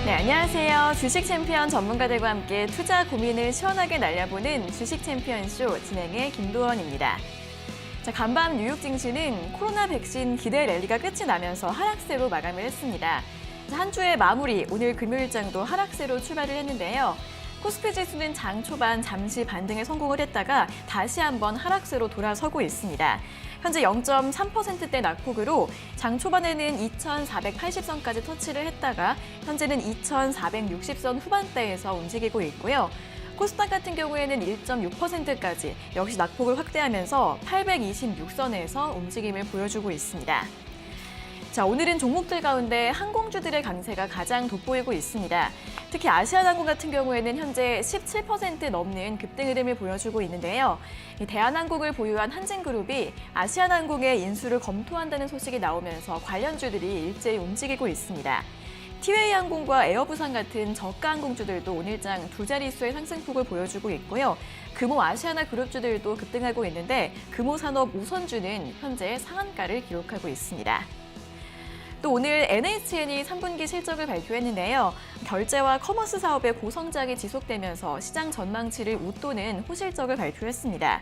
네, 안녕하세요. 주식 챔피언 전문가들과 함께 투자 고민을 시원하게 날려보는 주식 챔피언쇼 진행의 김도원입니다. 자, 간밤 뉴욕 증시는 코로나 백신 기대 랠리가 끝이 나면서 하락세로 마감을 했습니다. 한 주의 마무리, 오늘 금요일장도 하락세로 출발을 했는데요. 코스피 지수는 장 초반 잠시 반등에 성공을 했다가 다시 한번 하락세로 돌아서고 있습니다. 현재 0.3%대 낙폭으로 장 초반에는 2,480선까지 터치를 했다가 현재는 2,460선 후반대에서 움직이고 있고요. 코스닥 같은 경우에는 1.6%까지 역시 낙폭을 확대하면서 826선에서 움직임을 보여주고 있습니다. 자, 오늘은 종목들 가운데 항공주들의 강세가 가장 돋보이고 있습니다. 특히 아시아나항공 같은 경우에는 현재 17% 넘는 급등 흐름을 보여주고 있는데요. 대한항공을 보유한 한진그룹이 아시아나항공의 인수를 검토한다는 소식이 나오면서 관련주들이 일제히 움직이고 있습니다. 티웨이항공과 에어부산 같은 저가 항공주들도 오늘장 두 자릿수의 상승폭을 보여주고 있고요. 금호 아시아나그룹주들도 급등하고 있는데 금호산업 우선주는 현재 상한가를 기록하고 있습니다. 또 오늘 NHN이 3분기 실적을 발표했는데요. 결제와 커머스 사업의 고성장이 지속되면서 시장 전망치를 웃도는 호실적을 발표했습니다.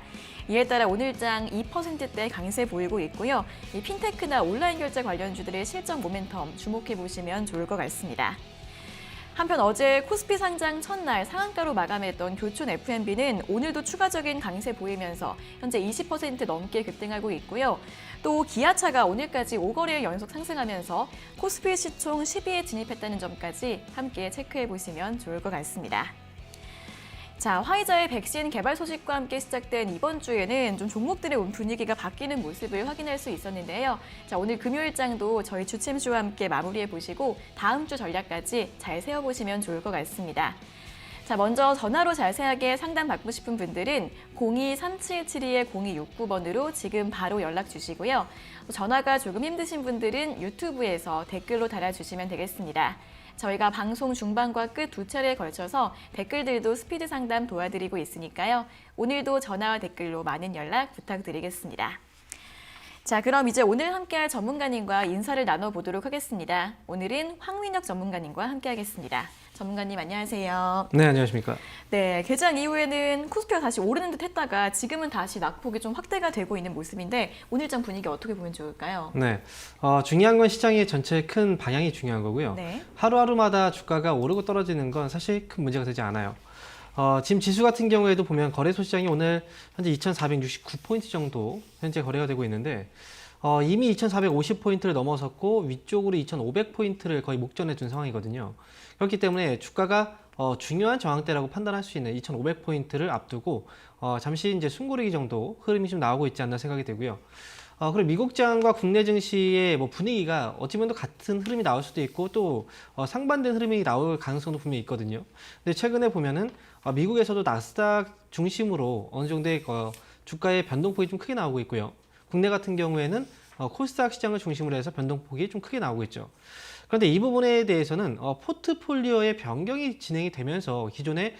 이에 따라 오늘장 2%대 강세 보이고 있고요. 이 핀테크나 온라인 결제 관련주들의 실적 모멘텀 주목해 보시면 좋을 것 같습니다. 한편 어제 코스피 상장 첫날 상한가로 마감했던 교촌 F&B는 오늘도 추가적인 강세 보이면서 현재 20% 넘게 급등하고 있고요. 또 기아차가 오늘까지 5거래일 연속 상승하면서 코스피 시총 10위에 진입했다는 점까지 함께 체크해 보시면 좋을 것 같습니다. 자, 화이자의 백신 개발 소식과 함께 시작된 이번 주에는 좀 종목들의 분위기가 바뀌는 모습을 확인할 수 있었는데요. 자, 오늘 금요일장도 저희 주챔쇼와 함께 마무리해 보시고 다음 주 전략까지 잘 세워보시면 좋을 것 같습니다. 자, 먼저 전화로 자세하게 상담 받고 싶은 분들은 02-3772-0269번으로 지금 바로 연락 주시고요. 전화가 조금 힘드신 분들은 유튜브에서 댓글로 달아주시면 되겠습니다. 저희가 방송 중반과 끝 두 차례에 걸쳐서 댓글들도 스피드 상담 도와드리고 있으니까요. 오늘도 전화와 댓글로 많은 연락 부탁드리겠습니다. 자, 그럼 이제 오늘 함께할 전문가님과 인사를 나눠보도록 하겠습니다. 오늘은 황민혁 전문가님과 함께하겠습니다. 전문가님 안녕하세요. 네, 안녕하십니까. 네, 개장 이후에는 코스피가 다시 오르는 듯 했다가 지금은 다시 낙폭이 좀 확대가 되고 있는 모습인데 오늘장 분위기 어떻게 보면 좋을까요? 네, 중요한 건 시장의 전체 큰 방향이 중요한 거고요. 네. 하루하루마다 주가가 오르고 떨어지는 건 사실 큰 문제가 되지 않아요. 지금 지수 같은 경우에도 보면 거래소 시장이 오늘 현재 2,469포인트 정도 현재 거래가 되고 있는데 이미 2,450포인트를 넘어섰고 위쪽으로 2,500포인트를 거의 목전에 둔 상황이거든요. 그렇기 때문에 주가가 중요한 저항대라고 판단할 수 있는 2,500포인트를 앞두고 잠시 이제 숨고르기 정도 흐름이 좀 나오고 있지 않나 생각이 되고요. 그리고 미국 장과 국내 증시의 분위기가 어찌 보면 같은 흐름이 나올 수도 있고 또 상반된 흐름이 나올 가능성도 분명히 있거든요. 근데 최근에 보면은 미국에서도 나스닥 중심으로 어느 정도의 주가의 변동폭이 좀 크게 나오고 있고요. 국내 같은 경우에는 코스닥 시장을 중심으로 해서 변동폭이 좀 크게 나오고 있죠. 그런데 이 부분에 대해서는 포트폴리오의 변경이 진행이 되면서 기존에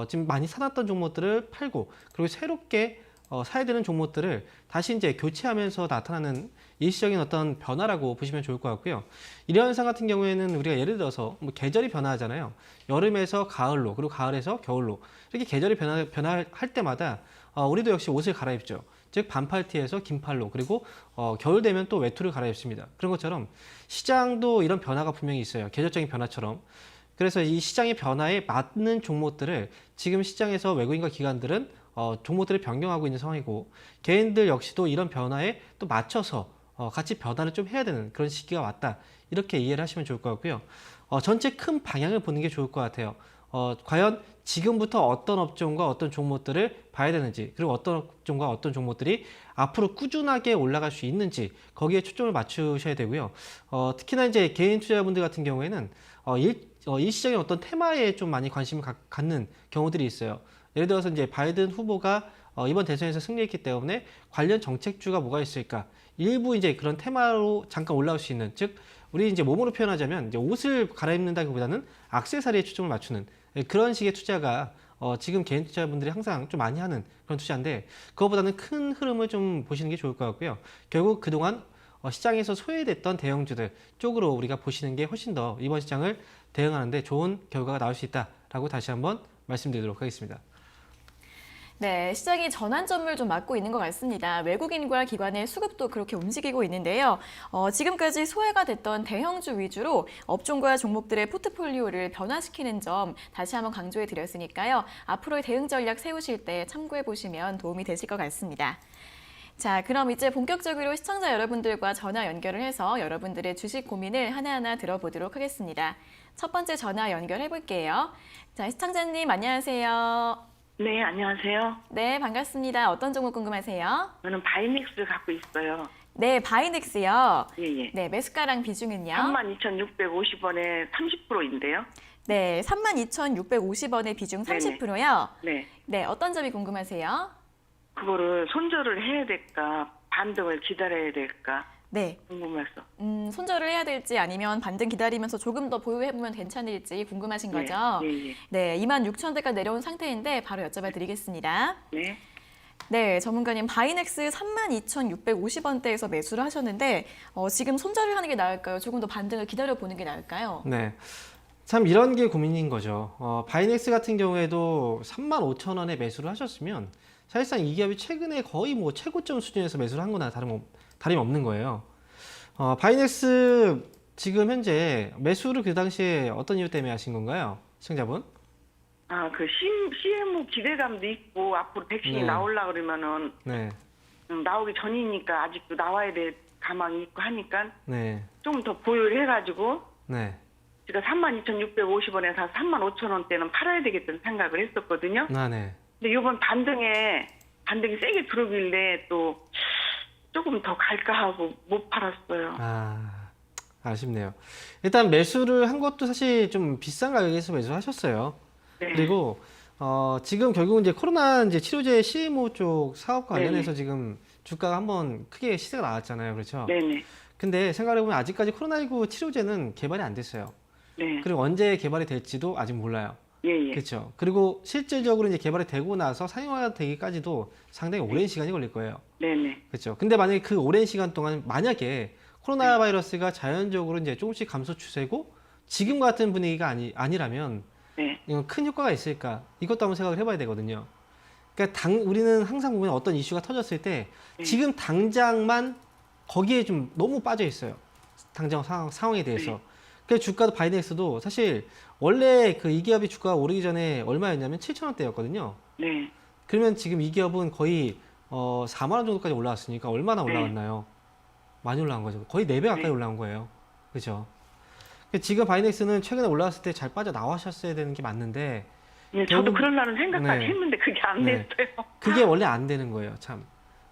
지금 많이 사놨던 종목들을 팔고 그리고 새롭게 사야 되는 종목들을 다시 이제 교체하면서 나타나는 일시적인 어떤 변화라고 보시면 좋을 것 같고요. 이런 현상 같은 경우에는 우리가 예를 들어서 계절이 변화하잖아요. 여름에서 가을로 그리고 가을에서 겨울로 이렇게 계절이 변화할 때마다 우리도 역시 옷을 갈아입죠. 즉 반팔티에서 긴팔로 그리고 겨울 되면 또 외투를 갈아입습니다. 그런 것처럼 시장도 이런 변화가 분명히 있어요. 계절적인 변화처럼. 그래서 이 시장의 변화에 맞는 종목들을 지금 시장에서 외국인과 기관들은 종목들을 변경하고 있는 상황이고 개인들 역시도 이런 변화에 또 맞춰서 같이 변화를 좀 해야 되는 그런 시기가 왔다. 이렇게 이해를 하시면 좋을 것 같고요. 전체 큰 방향을 보는 게 좋을 것 같아요. 과연 지금부터 어떤 업종과 어떤 종목들을 봐야 되는지 그리고 어떤 업종과 어떤 종목들이 앞으로 꾸준하게 올라갈 수 있는지 거기에 초점을 맞추셔야 되고요. 특히나 이제 개인 투자자분들 같은 경우에는 일시적인 어떤 테마에 좀 많이 관심을 갖는 경우들이 있어요. 예를 들어서 이제 바이든 후보가 이번 대선에서 승리했기 때문에 관련 정책주가 뭐가 있을까? 일부 이제 그런 테마로 잠깐 올라올 수 있는, 즉 우리 이제 몸으로 표현하자면 이제 옷을 갈아입는다기보다는 액세서리에 초점을 맞추는 그런 식의 투자가 지금 개인 투자분들이 항상 좀 많이 하는 그런 투자인데 그것보다는 큰 흐름을 좀 보시는 게 좋을 것 같고요. 결국 그동안 시장에서 소외됐던 대형주들 쪽으로 우리가 보시는 게 훨씬 더 이번 시장을 대응하는데 좋은 결과가 나올 수 있다라고 다시 한번 말씀드리도록 하겠습니다. 네, 시장이 전환점을 좀 맞고 있는 것 같습니다. 외국인과 기관의 수급도 그렇게 움직이고 있는데요. 지금까지 소외가 됐던 대형주 위주로 업종과 종목들의 포트폴리오를 변화시키는 점 다시 한번 강조해 드렸으니까요. 앞으로의 대응 전략 세우실 때 참고해 보시면 도움이 되실 것 같습니다. 자, 그럼 이제 본격적으로 시청자 여러분들과 전화 연결을 해서 여러분들의 주식 고민을 하나하나 들어보도록 하겠습니다. 첫 번째 전화 연결해 볼게요. 자, 시청자님 안녕하세요. 네, 안녕하세요. 네, 반갑습니다. 어떤 종목 궁금하세요? 저는 바이닉스 갖고 있어요. 네, 바이넥스요. 예, 예. 네, 매수가랑 비중은요? 32,650원에 30%인데요. 네, 32,650원의 비중 네네. 30%요. 네. 네, 어떤 점이 궁금하세요? 그거를 손절을 해야 될까, 반등을 기다려야 될까 네, 궁금해서. 손절을 해야 될지 아니면 반등 기다리면서 조금 더 보유해보면 괜찮을지 궁금하신 거죠? 예, 예. 네, 26,000대까지 내려온 상태인데 바로 여쭤봐 드리겠습니다. 네. 네, 전문가님 바이넥스 32,650원대에서 매수를 하셨는데 지금 손절을 하는 게 나을까요? 조금 더 반등을 기다려보는 게 나을까요? 네. 참 이런 게 고민인 거죠. 바이넥스 같은 경우에도 35,000원에 매수를 하셨으면 사실상 이 기업이 최근에 거의 뭐 최고점 수준에서 매수를 한 거나 다름이 없는 거예요. 바이넥스 지금 현재 매수를 그 당시에 어떤 이유 때문에 하신 건가요? 시청자분? 아, 그 CMO 기대감도 있고, 앞으로 백신이 네. 나오려고 그러면은, 네. 나오기 전이니까 아직도 나와야 될 가망이 있고 하니까, 네. 좀 더 보유를 해가지고, 네. 제가 32,650원에 사서 35,000원대는 팔아야 되겠다는 생각을 했었거든요. 아, 네. 근데 이번 반등이 세게 들어오길래 또 조금 더 갈까 하고 못 팔았어요. 아쉽네요. 일단 매수를 한 것도 사실 좀 비싼 가격에서 매수하셨어요. 네. 그리고 지금 결국은 이제 코로나 이제 치료제 CMO 쪽 사업과 네네. 관련해서 지금 주가가 한번 크게 시세가 나왔잖아요. 그렇죠? 네네. 근데 생각해보면 아직까지 코로나19 치료제는 개발이 안 됐어요. 네. 그리고 언제 개발이 될지도 아직 몰라요. 예예. 그렇죠. 그리고 실질적으로 이제 개발이 되고 나서 상용화가 되기까지도 상당히 오랜 시간이 걸릴 거예요. 네네. 그렇죠. 근데 만약에 그 오랜 시간 동안 만약에 코로나 바이러스가 자연적으로 이제 조금씩 감소 추세고 지금 같은 분위기가 아니라면 네. 이건 큰 효과가 있을까? 이것도 한번 생각을 해봐야 되거든요. 그러니까 우리는 항상 보면 어떤 이슈가 터졌을 때 네. 지금 당장만 거기에 좀 너무 빠져 있어요. 당장 상황에 대해서. 네. 그래서 주가도 바이넥스도 사실 원래 그 이 기업이 주가가 오르기 전에 얼마였냐면 7,000원대였거든요. 네. 그러면 지금 이 기업은 거의 4만 원 정도까지 올라왔으니까 얼마나 네. 올라왔나요? 많이 올라간 거죠. 거의 4배 가까이 네. 올라온 거예요. 그렇죠? 지금 바이넥스는 최근에 올라왔을 때 잘 빠져 나와셨어야 되는 게 맞는데 네, 저도 결국- 그러려는 생각까지 네. 했는데 그게 안 네. 됐어요. 그게 원래 안 되는 거예요. 참.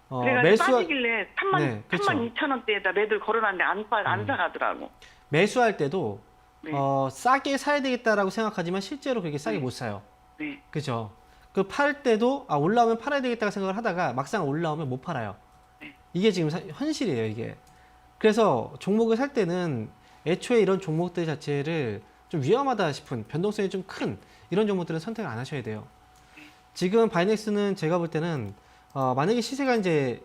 그래가지고 빠지길래 네, 그쵸. 32,000원대에다 매들 걸어놨는데 안 사가더라고. 매수할 때도 네. 싸게 사야 되겠다라고 생각하지만 실제로 그렇게 싸게 네. 못 사요. 네. 그죠? 그 팔 때도 올라오면 팔아야 되겠다고 생각을 하다가 막상 올라오면 못 팔아요. 네. 이게 지금 현실이에요, 이게. 그래서 종목을 살 때는 애초에 이런 종목들 자체를 좀 위험하다 싶은 변동성이 좀 큰 이런 종목들은 선택을 안 하셔야 돼요. 지금 바이넥스는 제가 볼 때는 만약에 시세가 이제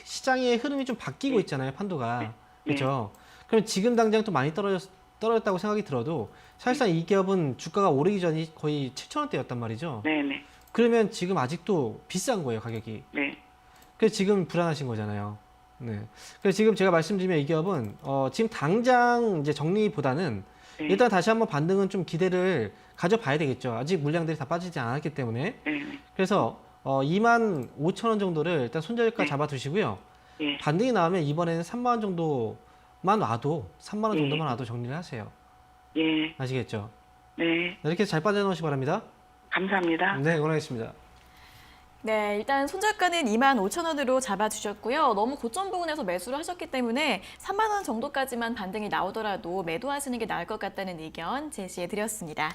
시장의 흐름이 좀 바뀌고 네. 있잖아요, 판도가. 네. 그렇죠? 그럼 지금 당장 또 많이 떨어졌다고 생각이 들어도 사실상 이 기업은 주가가 오르기 전이 거의 7,000원대였단 말이죠. 네네. 그러면 지금 아직도 비싼 거예요, 가격이. 네. 그래서 지금 불안하신 거잖아요. 네. 그래서 지금 제가 말씀드리면 이 기업은 지금 당장 이제 정리보다는 네. 일단 다시 한번 반등은 좀 기대를 가져봐야 되겠죠. 아직 물량들이 다 빠지지 않았기 때문에. 네네. 그래서 25,000원 정도를 일단 손절가 네. 잡아두시고요. 예. 반등이 나오면 이번에는 3만 원 정도만 와도 3만 원 예. 정도만 와도 정리를 하세요. 예. 아시겠죠? 네. 이렇게 해서 잘 빠져나오시기 바랍니다. 감사합니다. 네, 응원하겠습니다. 네, 일단 손절가는 25,000원으로 잡아주셨고요. 너무 고점 부근에서 매수를 하셨기 때문에 3만 원 정도까지만 반등이 나오더라도 매도하시는 게 나을 것 같다는 의견 제시해드렸습니다.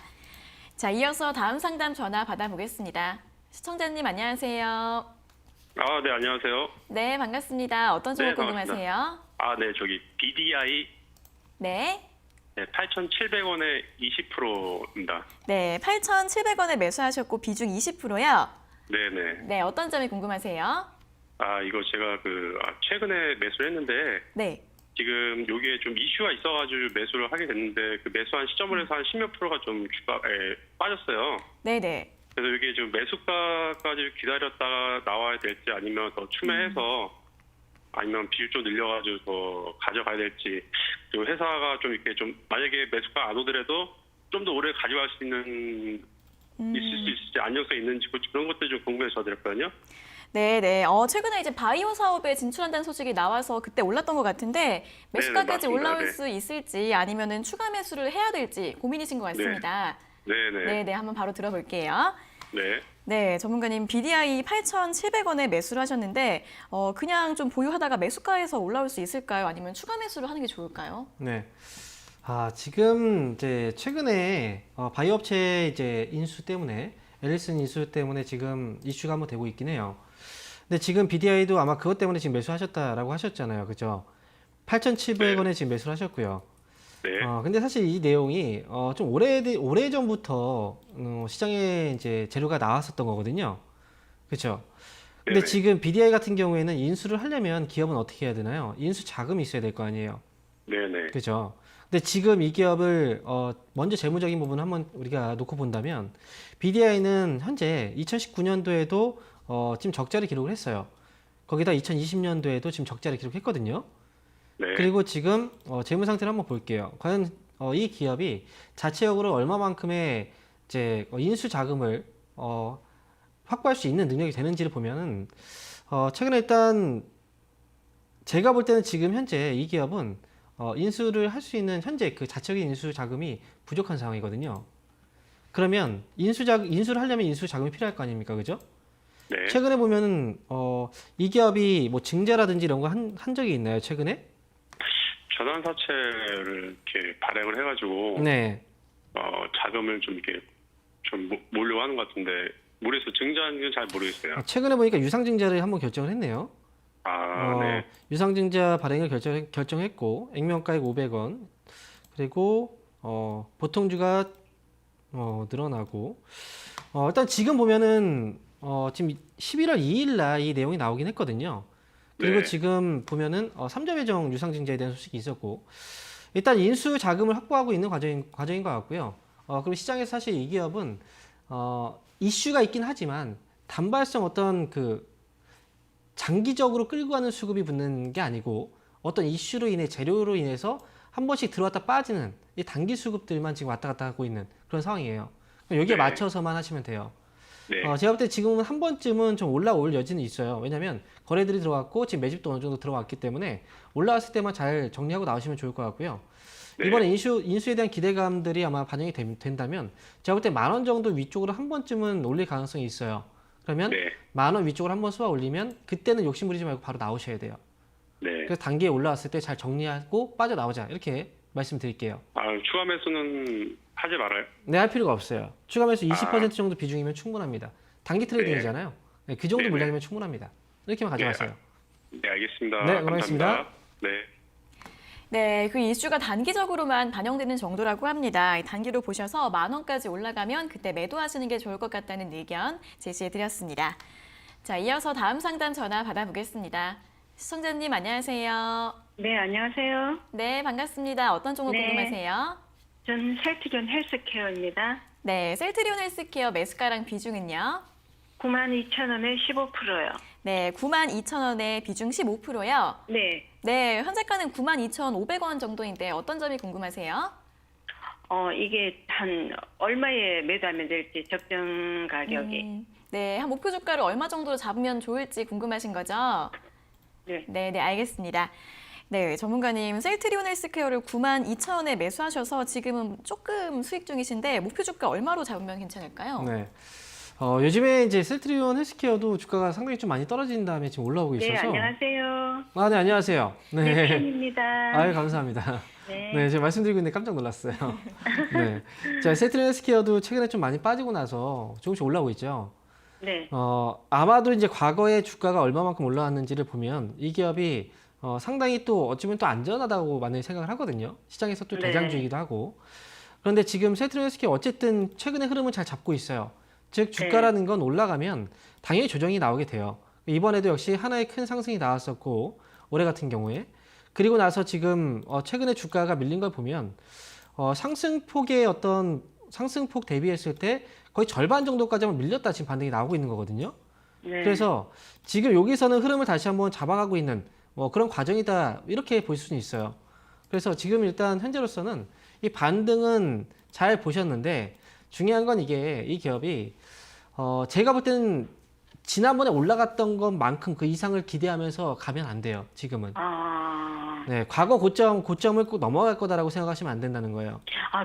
자, 이어서 다음 상담 전화 받아보겠습니다. 시청자님 안녕하세요. 네, 안녕하세요. 네, 반갑습니다. 어떤 종목 네, 반갑습니다. 궁금하세요? 네, 저기 BDI 네. 8,700원에 20%입니다. 네, 8,700원에 매수하셨고 비중 20%요. 네네. 네, 어떤 점이 궁금하세요? 이거 제가 최근에 매수를 했는데, 네. 지금 요게 좀 이슈가 있어가지고 매수를 하게 됐는데 그 매수한 시점으로 해서 한 10몇 프로가 좀 주가에 빠졌어요. 네네. 그래서 이게 좀 매수가까지 기다렸다가 나와야 될지 아니면 더 추매해서 아니면 비율 좀 늘려가지고 더 가져가야 될지 그리고 회사가 좀 이렇게 좀 만약에 매수가 안 오더라도 좀 더 오래 가져갈 수 있는 있을 수 있을지 안정성 있는지 그런 것들 좀 궁금해서 드렸거든요. 네네. 최근에 이제 바이오 사업에 진출한다는 소식이 나와서 그때 올랐던 것 같은데 매수가까지 맞습니다. 올라올 네. 수 있을지 아니면은 추가 매수를 해야 될지 고민이신 것 같습니다. 네네. 네네. 한번 바로 들어볼게요. 네. 네, 전문가님 BDI 8,700원에 매수를 하셨는데 그냥 좀 보유하다가 매수가에서 올라올 수 있을까요? 아니면 추가 매수를 하는 게 좋을까요? 네. 지금 이제 최근에 바이오 업체 이제 인수 때문에 앨리슨 인수 때문에 지금 이슈가 한번 되고 있긴 해요. 근데 지금 BDI도 아마 그것 때문에 지금 매수하셨다라고 하셨잖아요, 그죠? 8,700원에 지금 매수를 하셨고요. 네. 근데 사실 이 내용이 좀 오래 전부터 시장에 이제 재료가 나왔었던 거거든요. 그렇죠? 근데 네네. 지금 BDI 같은 경우에는 인수를 하려면 기업은 어떻게 해야 되나요? 인수 자금이 있어야 될 거 아니에요. 네네. 그죠? 근데 지금 이 기업을 먼저 재무적인 부분을 한번 우리가 놓고 본다면 BDI는 현재 2019년도에도 지금 적자를 기록을 했어요. 거기다 2020년도에도 지금 적자를 기록했거든요. 네. 그리고 지금 재무 상태를 한번 볼게요. 과연 이 기업이 자체적으로 얼마만큼의 이제 인수 자금을 확보할 수 있는 능력이 되는지를 보면은 최근에 일단 제가 볼 때는 지금 현재 이 기업은 인수를 할 수 있는 현재 그 자체적인 인수 자금이 부족한 상황이거든요. 그러면 인수를 하려면 인수 자금이 필요할 거 아닙니까, 그죠? 네. 최근에 보면은 이 기업이 뭐 증자라든지 이런 거 한 적이 있나요, 최근에? 전환사채를 이렇게 발행을 해가지고 네. 자금을 좀 이렇게 좀 몰려고 하는 것 같은데 모르겠어요. 증자는 잘 모르겠어요. 최근에 보니까 유상증자를 한번 결정을 했네요. 네. 유상증자 발행을 결정했고 액면가액 500원 그리고 보통주가 늘어나고 일단 지금 보면은 지금 11월 2일 날 이 내용이 나오긴 했거든요. 그리고 네. 지금 보면은 3점 회정 유상증자에 대한 소식이 있었고 일단 인수 자금을 확보하고 있는 과정인 것 같고요. 그리고 시장에서 사실 이 기업은 이슈가 있긴 하지만 단발성 어떤 그 장기적으로 끌고 가는 수급이 붙는 게 아니고 어떤 이슈로 인해 재료로 인해서 한 번씩 들어왔다 빠지는 이 단기 수급들만 지금 왔다 갔다 하고 있는 그런 상황이에요. 여기에 네. 맞춰서만 하시면 돼요. 네. 제가 볼 때 지금은 한 번쯤은 좀 올라올 여지는 있어요. 왜냐하면 거래들이 들어왔고 지금 매집도 어느 정도 들어왔기 때문에 올라왔을 때만 잘 정리하고 나오시면 좋을 것 같고요. 네. 이번에 인수에 대한 기대감들이 아마 반영이 된다면 제가 볼 때 10,000원 정도 위쪽으로 한 번쯤은 올릴 가능성이 있어요. 그러면 네. 10,000원 위쪽으로 한번 쏘아 올리면 그때는 욕심 부리지 말고 바로 나오셔야 돼요. 네. 그래서 단기에 올라왔을 때 잘 정리하고 빠져나오자 이렇게 말씀드릴게요. 추가 매수는 하지 말아요. 네, 할 필요가 없어요. 추가 매수 20% 정도 비중이면 충분합니다. 단기 트레이딩이잖아요. 네, 그 정도 네네. 물량이면 충분합니다. 이렇게만 가져가세요. 네, 알겠습니다. 네, 고맙습니다. 감사합니다. 네. 네, 그 이슈가 단기적으로만 반영되는 정도라고 합니다. 이 단기로 보셔서 10,000원까지 올라가면 그때 매도하시는 게 좋을 것 같다는 의견 제시해드렸습니다. 자, 이어서 다음 상담 전화 받아보겠습니다. 시청자님 안녕하세요. 네, 안녕하세요. 네, 반갑습니다. 어떤 종목 네. 궁금하세요? 전 셀트리온 헬스케어입니다. 네, 셀트리온 헬스케어 매수가랑 비중은요? 92,000원에 15%요. 네, 92,000원에 비중 15%요. 네. 네, 현재가는 92,500원 정도인데 어떤 점이 궁금하세요? 이게 한 얼마에 매도하면 될지 적정 가격이. 네, 한 목표 주가를 얼마 정도로 잡으면 좋을지 궁금하신 거죠? 네. 네, 알겠습니다. 네, 전문가님, 셀트리온 헬스케어를 92,000원에 매수하셔서 지금은 조금 수익 중이신데 목표 주가 얼마로 잡으면 괜찮을까요? 네. 요즘에 이제 셀트리온 헬스케어도 주가가 상당히 좀 많이 떨어진 다음에 지금 올라오고 있어서. 네, 안녕하세요. 네, 안녕하세요. 네, 팬입니다. 아유, 감사합니다. 네. 네, 제가 말씀드리고 있는데 깜짝 놀랐어요. 네. 자, 셀트리온 헬스케어도 최근에 좀 많이 빠지고 나서 조금씩 올라오고 있죠. 네. 아마도 이제 과거에 주가가 얼마만큼 올라왔는지를 보면 이 기업이 상당히 또 어찌보면 또 안전하다고 많이 생각을 하거든요. 시장에서 또 네. 대장주이기도 하고. 그런데 지금 셀트리온 헬스케어 어쨌든 최근의 흐름을 잘 잡고 있어요. 즉 주가라는 건 올라가면 당연히 조정이 나오게 돼요. 이번에도 역시 하나의 큰 상승이 나왔었고 올해 같은 경우에 그리고 나서 지금 최근에 주가가 밀린 걸 보면 상승폭의 어떤 상승폭 대비했을 때 거의 절반 정도까지만 밀렸다 지금 반등이 나오고 있는 거거든요. 네. 그래서 지금 여기서는 흐름을 다시 한번 잡아가고 있는 그런 과정이다 이렇게 볼 수는 있어요. 그래서 지금 일단 현재로서는 이 반등은 잘 보셨는데 중요한 건 이게 이 기업이 제가 볼 때는 지난번에 올라갔던 것만큼 그 이상을 기대하면서 가면 안 돼요. 지금은. 네, 과거 고점을 꼭 넘어갈 거다라고 생각하시면 안 된다는 거예요.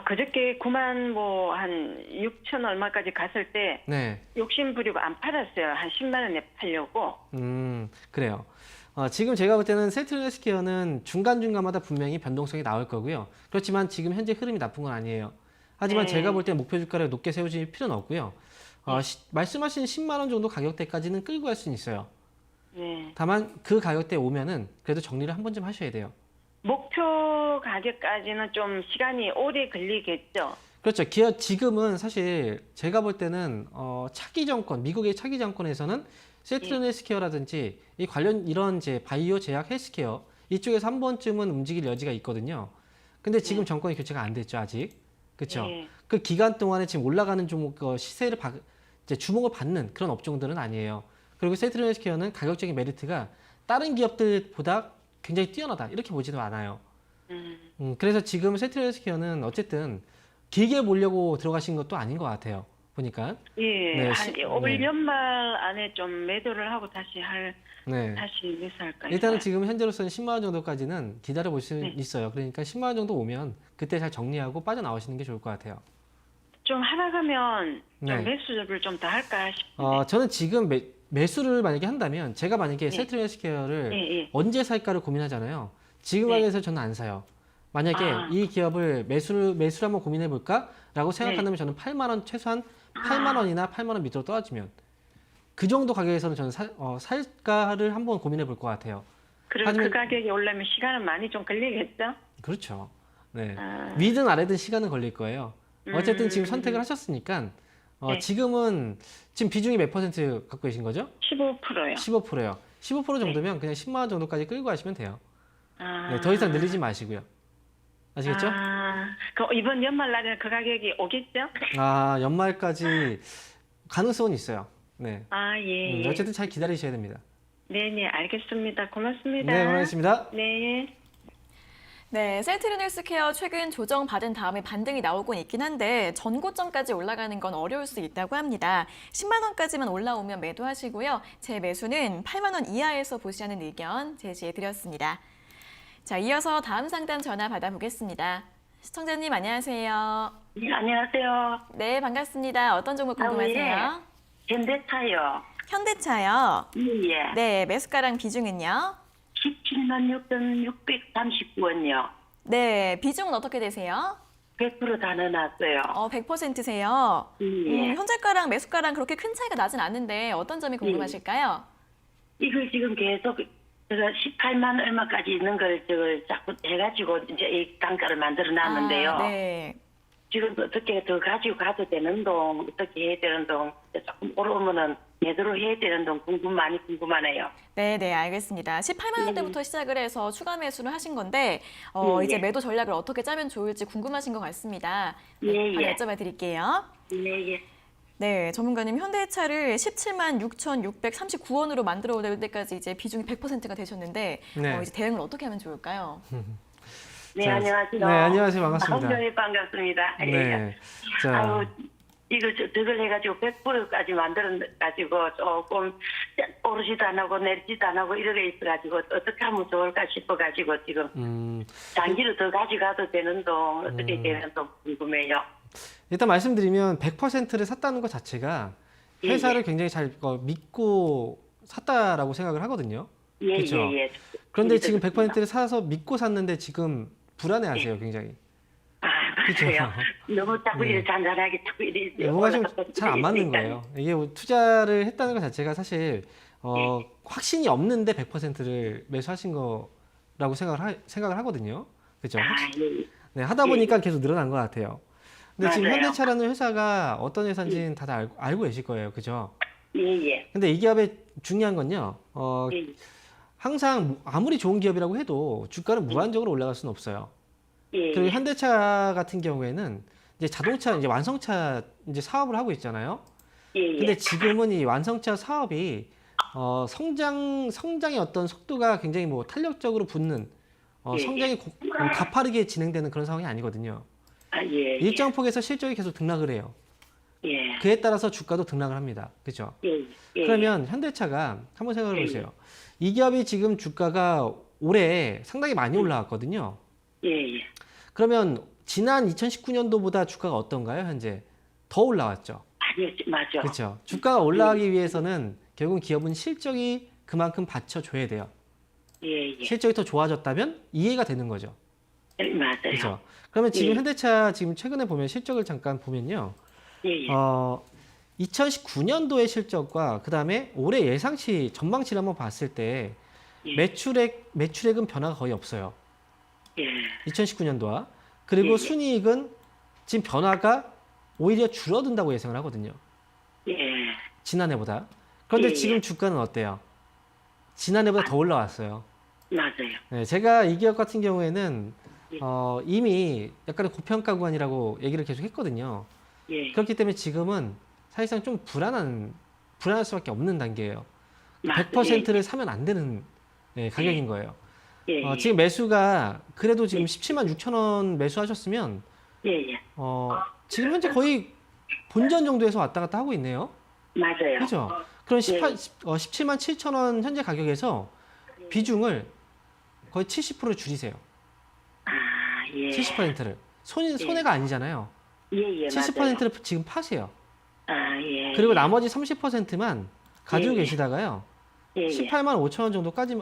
그저께 9만 한 6천 얼마까지 갔을 때 네. 욕심 부리고 안 팔았어요. 한 10만 원에 팔려고. 그래요. 지금 제가 볼 때는 셀트리온 헬스케어는 중간중간마다 분명히 변동성이 나올 거고요. 그렇지만 지금 현재 흐름이 나쁜 건 아니에요. 하지만 네. 제가 볼 때는 목표 주가를 높게 세우실 필요는 없고요. 말씀하신 10만 원 정도 가격대까지는 끌고 갈 수는 있어요. 네. 다만 그 가격대에 오면은 그래도 정리를 한 번쯤 하셔야 돼요. 목표 가격까지는 좀 시간이 오래 걸리겠죠. 그렇죠. 기업 지금은 사실 제가 볼 때는 차기 정권, 미국의 차기 정권에서는 셀트리온 헬스케어라든지 이 관련 이런 이제 바이오 제약 헬스케어 이쪽에서 한 번쯤은 움직일 여지가 있거든요. 근데 지금 정권이 교체가 안 됐죠 아직. 그렇죠. 네. 그 기간 동안에 지금 올라가는 종목 시세를 이제 주목을 받는 그런 업종들은 아니에요. 그리고 셀트리온 헬스케어는 가격적인 메리트가 다른 기업들보다 굉장히 뛰어나다 이렇게 보지도 않아요. 그래서 지금 셀트리온 헬스케어는 어쨌든 길게 보려고 들어가신 것도 아닌 것 같아요. 보니까. 예, 네, 올 연말 안에 좀 매도를 하고 다시 네. 다시 매수할까요? 일단은 지금 현재로서는 10만 원 정도까지는 기다려 볼 수 네. 있어요. 그러니까 10만 원 정도 오면 그때 잘 정리하고 빠져나오시는 게 좋을 것 같아요. 좀 하락하면 좀 네. 매수를 좀 더 할까 싶은데. 저는 지금 매수를 만약에 한다면 제가 만약에 네. 셀트리온 헬스케어를 예. 언제 살까를 고민하잖아요. 지금 네. 가격에서 저는 안 사요. 만약에 이 기업을 매수를 한번 고민해 볼까라고 생각한다면 저는 8만 원 최소한 8만 원이나 8만 원 밑으로 떨어지면 그 정도 가격에서는 저는 살까를 한번 고민해 볼 것 같아요. 그리고 하지만- 그 가격이 오려면 시간은 많이 좀 걸리겠죠? 그렇죠. 네. 아. 위든 아래든 시간은 걸릴 거예요. 어쨌든 지금 선택을 하셨으니까 네. 지금은 지금 비중이 몇 %, 갖고 계신 거죠? 15%요. 15%요. 15% 정도면 그냥 10만 원 정도까지 끌고 가시면 돼요. 아. 네, 더 이상 늘리지 마시고요. 아시겠죠? 그럼 이번 연말 날에는 그 가격이 오겠죠? 연말까지 가능성은 있어요. 네. 예. 어쨌든 잘 기다리셔야 됩니다. 네네, 알겠습니다. 고맙습니다. 네, 고맙습니다. 네. 네, 셀트리온 헬스케어 최근 조정받은 다음에 반등이 나오곤 있긴 한데 전고점까지 올라가는 건 어려울 수 있다고 합니다. 10만 원까지만 올라오면 매도하시고요. 제 매수는 8만 원 이하에서 보시라는 의견 제시해드렸습니다. 자, 이어서 다음 상담 전화 받아보겠습니다. 시청자님 안녕하세요. 네, 안녕하세요. 네, 반갑습니다. 어떤 종목 궁금하세요? 현대차요. 현대차요. 예. 네, 매수가랑 비중은요? 17만 6,639원요. 네, 비중은 어떻게 되세요? 100% 다 넣어놨어요. 100%세요. 예. 현재가랑 매수가랑 그렇게 큰 차이가 나진 않는데 어떤 점이 궁금하실까요? 이걸 지금 계속 제가 18만 얼마까지 있는 걸 저걸 자꾸 해가지고 이제 이 단가를 만들어 놨는데요. 네. 지금 어떻게 더 가지고 가도 되는 동, 어떻게 해야 되는 동, 조금 오르면은 제대로 해야 되는 동 많이 궁금하네요. 네, 알겠습니다. 18만 원대부터 시작을 해서 추가 매수를 하신 건데 이제 매도 전략을 어떻게 짜면 좋을지 궁금하신 것 같습니다. 예, 바로 예. 여쭤봐 드릴게요. 네. 네, 전문가님 현대차를 17만 6,639원으로 만들어 올 때까지 이제 비중이 100%가 되셨는데 네. 이제 대응을 어떻게 하면 좋을까요? 네, 자, 안녕하세요. 네, 안녕하세요. 반갑습니다. 굉장히 반갑습니다. 네. 자, 아유, 이거 덕을 해가지고 100%까지 만들어가지고 조금 오르지도 안 하고 내리지도 안 하고 이렇게 있어가지고 어떻게 하면 좋을까 싶어가지고 지금 장기를 더 가져가도 되는 동 어떻게 되는 동 궁금해요. 일단 말씀드리면 100%를 샀다는 것 자체가 예, 회사를 굉장히 잘 믿고 샀다라고 생각을 하거든요. 예, 그렇죠? 예. 그런데 지금 100%를 사서 믿고 샀는데 지금 불안해하세요, 굉장히. 그렇죠. 맞아요. 너무 자꾸 네. 이렇게 잔잔하게 자꾸 이렇게 뭔가 좀 잘 안 맞는 있으니까. 거예요. 이게 뭐 투자를 했다는 것 자체가 사실 확신이 없는데 100%를 매수하신 거라고 생각을 하거든요. 그렇죠? 예. 네, 하다 보니까 계속 늘어난 것 같아요. 근데 지금 맞아요. 현대차라는 회사가 어떤 회사인지는 다들 알고 계실 거예요. 그죠? 예. 근데 이 기업의 중요한 건요. 예. 항상 아무리 좋은 기업이라고 해도 주가는 무한적으로 올라갈 수는 없어요. 예. 그리고 현대차 같은 경우에는 이제 자동차 이제 완성차 이제 사업을 하고 있잖아요. 예. 근데 지금은 이 완성차 사업이 성장의 어떤 속도가 굉장히 뭐 탄력적으로 붙는 예. 성장이 가파르게 진행되는 그런 상황이 아니거든요. 아, 예. 일정 폭에서 실적이 계속 등락을 해요. 예. 그에 따라서 주가도 등락을 합니다. 그렇죠? 예. 예. 그러면 현대차가 한번 생각해 예. 보세요. 이 기업이 지금 주가가 올해 상당히 많이 올라왔거든요. 예. 그러면 지난 2019년도보다 주가가 어떤가요? 현재 더 올라왔죠. 아니요, 맞아. 그렇죠. 주가가 올라가기 위해서는 결국 기업은 실적이 그만큼 받쳐줘야 돼요. 예. 실적이 더 좋아졌다면 이해가 되는 거죠. 예. 맞아요. 그렇죠. 그러면 지금 예. 현대차 지금 최근에 보면 실적을 잠깐 보면요. 예. 2019년도의 실적과 그 다음에 올해 예상치 전망치를 한번 봤을 때 예. 매출액은 변화가 거의 없어요. 예. 2019년도와 그리고 예. 순이익은 지금 변화가 오히려 줄어든다고 예상을 하거든요. 예. 지난해보다. 그런데 예. 지금 주가는 어때요? 지난해보다 더 올라왔어요. 맞아요. 네, 제가 이 기업 같은 경우에는 예. 이미 약간의 고평가 구간이라고 얘기를 계속 했거든요. 예. 그렇기 때문에 지금은 사실상 좀 불안할 수밖에 없는 단계예요. 맞- 100%를 사면 안 되는 가격인 거예요. 예. 예. 지금 매수가 그래도 지금 17만 6천 원 매수하셨으면 예. 예. 지금 현재 거의 본전 정도에서 왔다 갔다 하고 있네요. 맞아요. 그죠? 그럼 예. 17만 7천 원 현재 가격에서 비중을 거의 70%를 줄이세요. 아, 예. 70%를. 손해가 아니잖아요. 예, 예. 70%를 지금 파세요. 맞아요. 아, 예. 그리고 나머지 30%만 가지고 예, 예. 계시다가요. 예, 예. 18만 5천 원 정도까지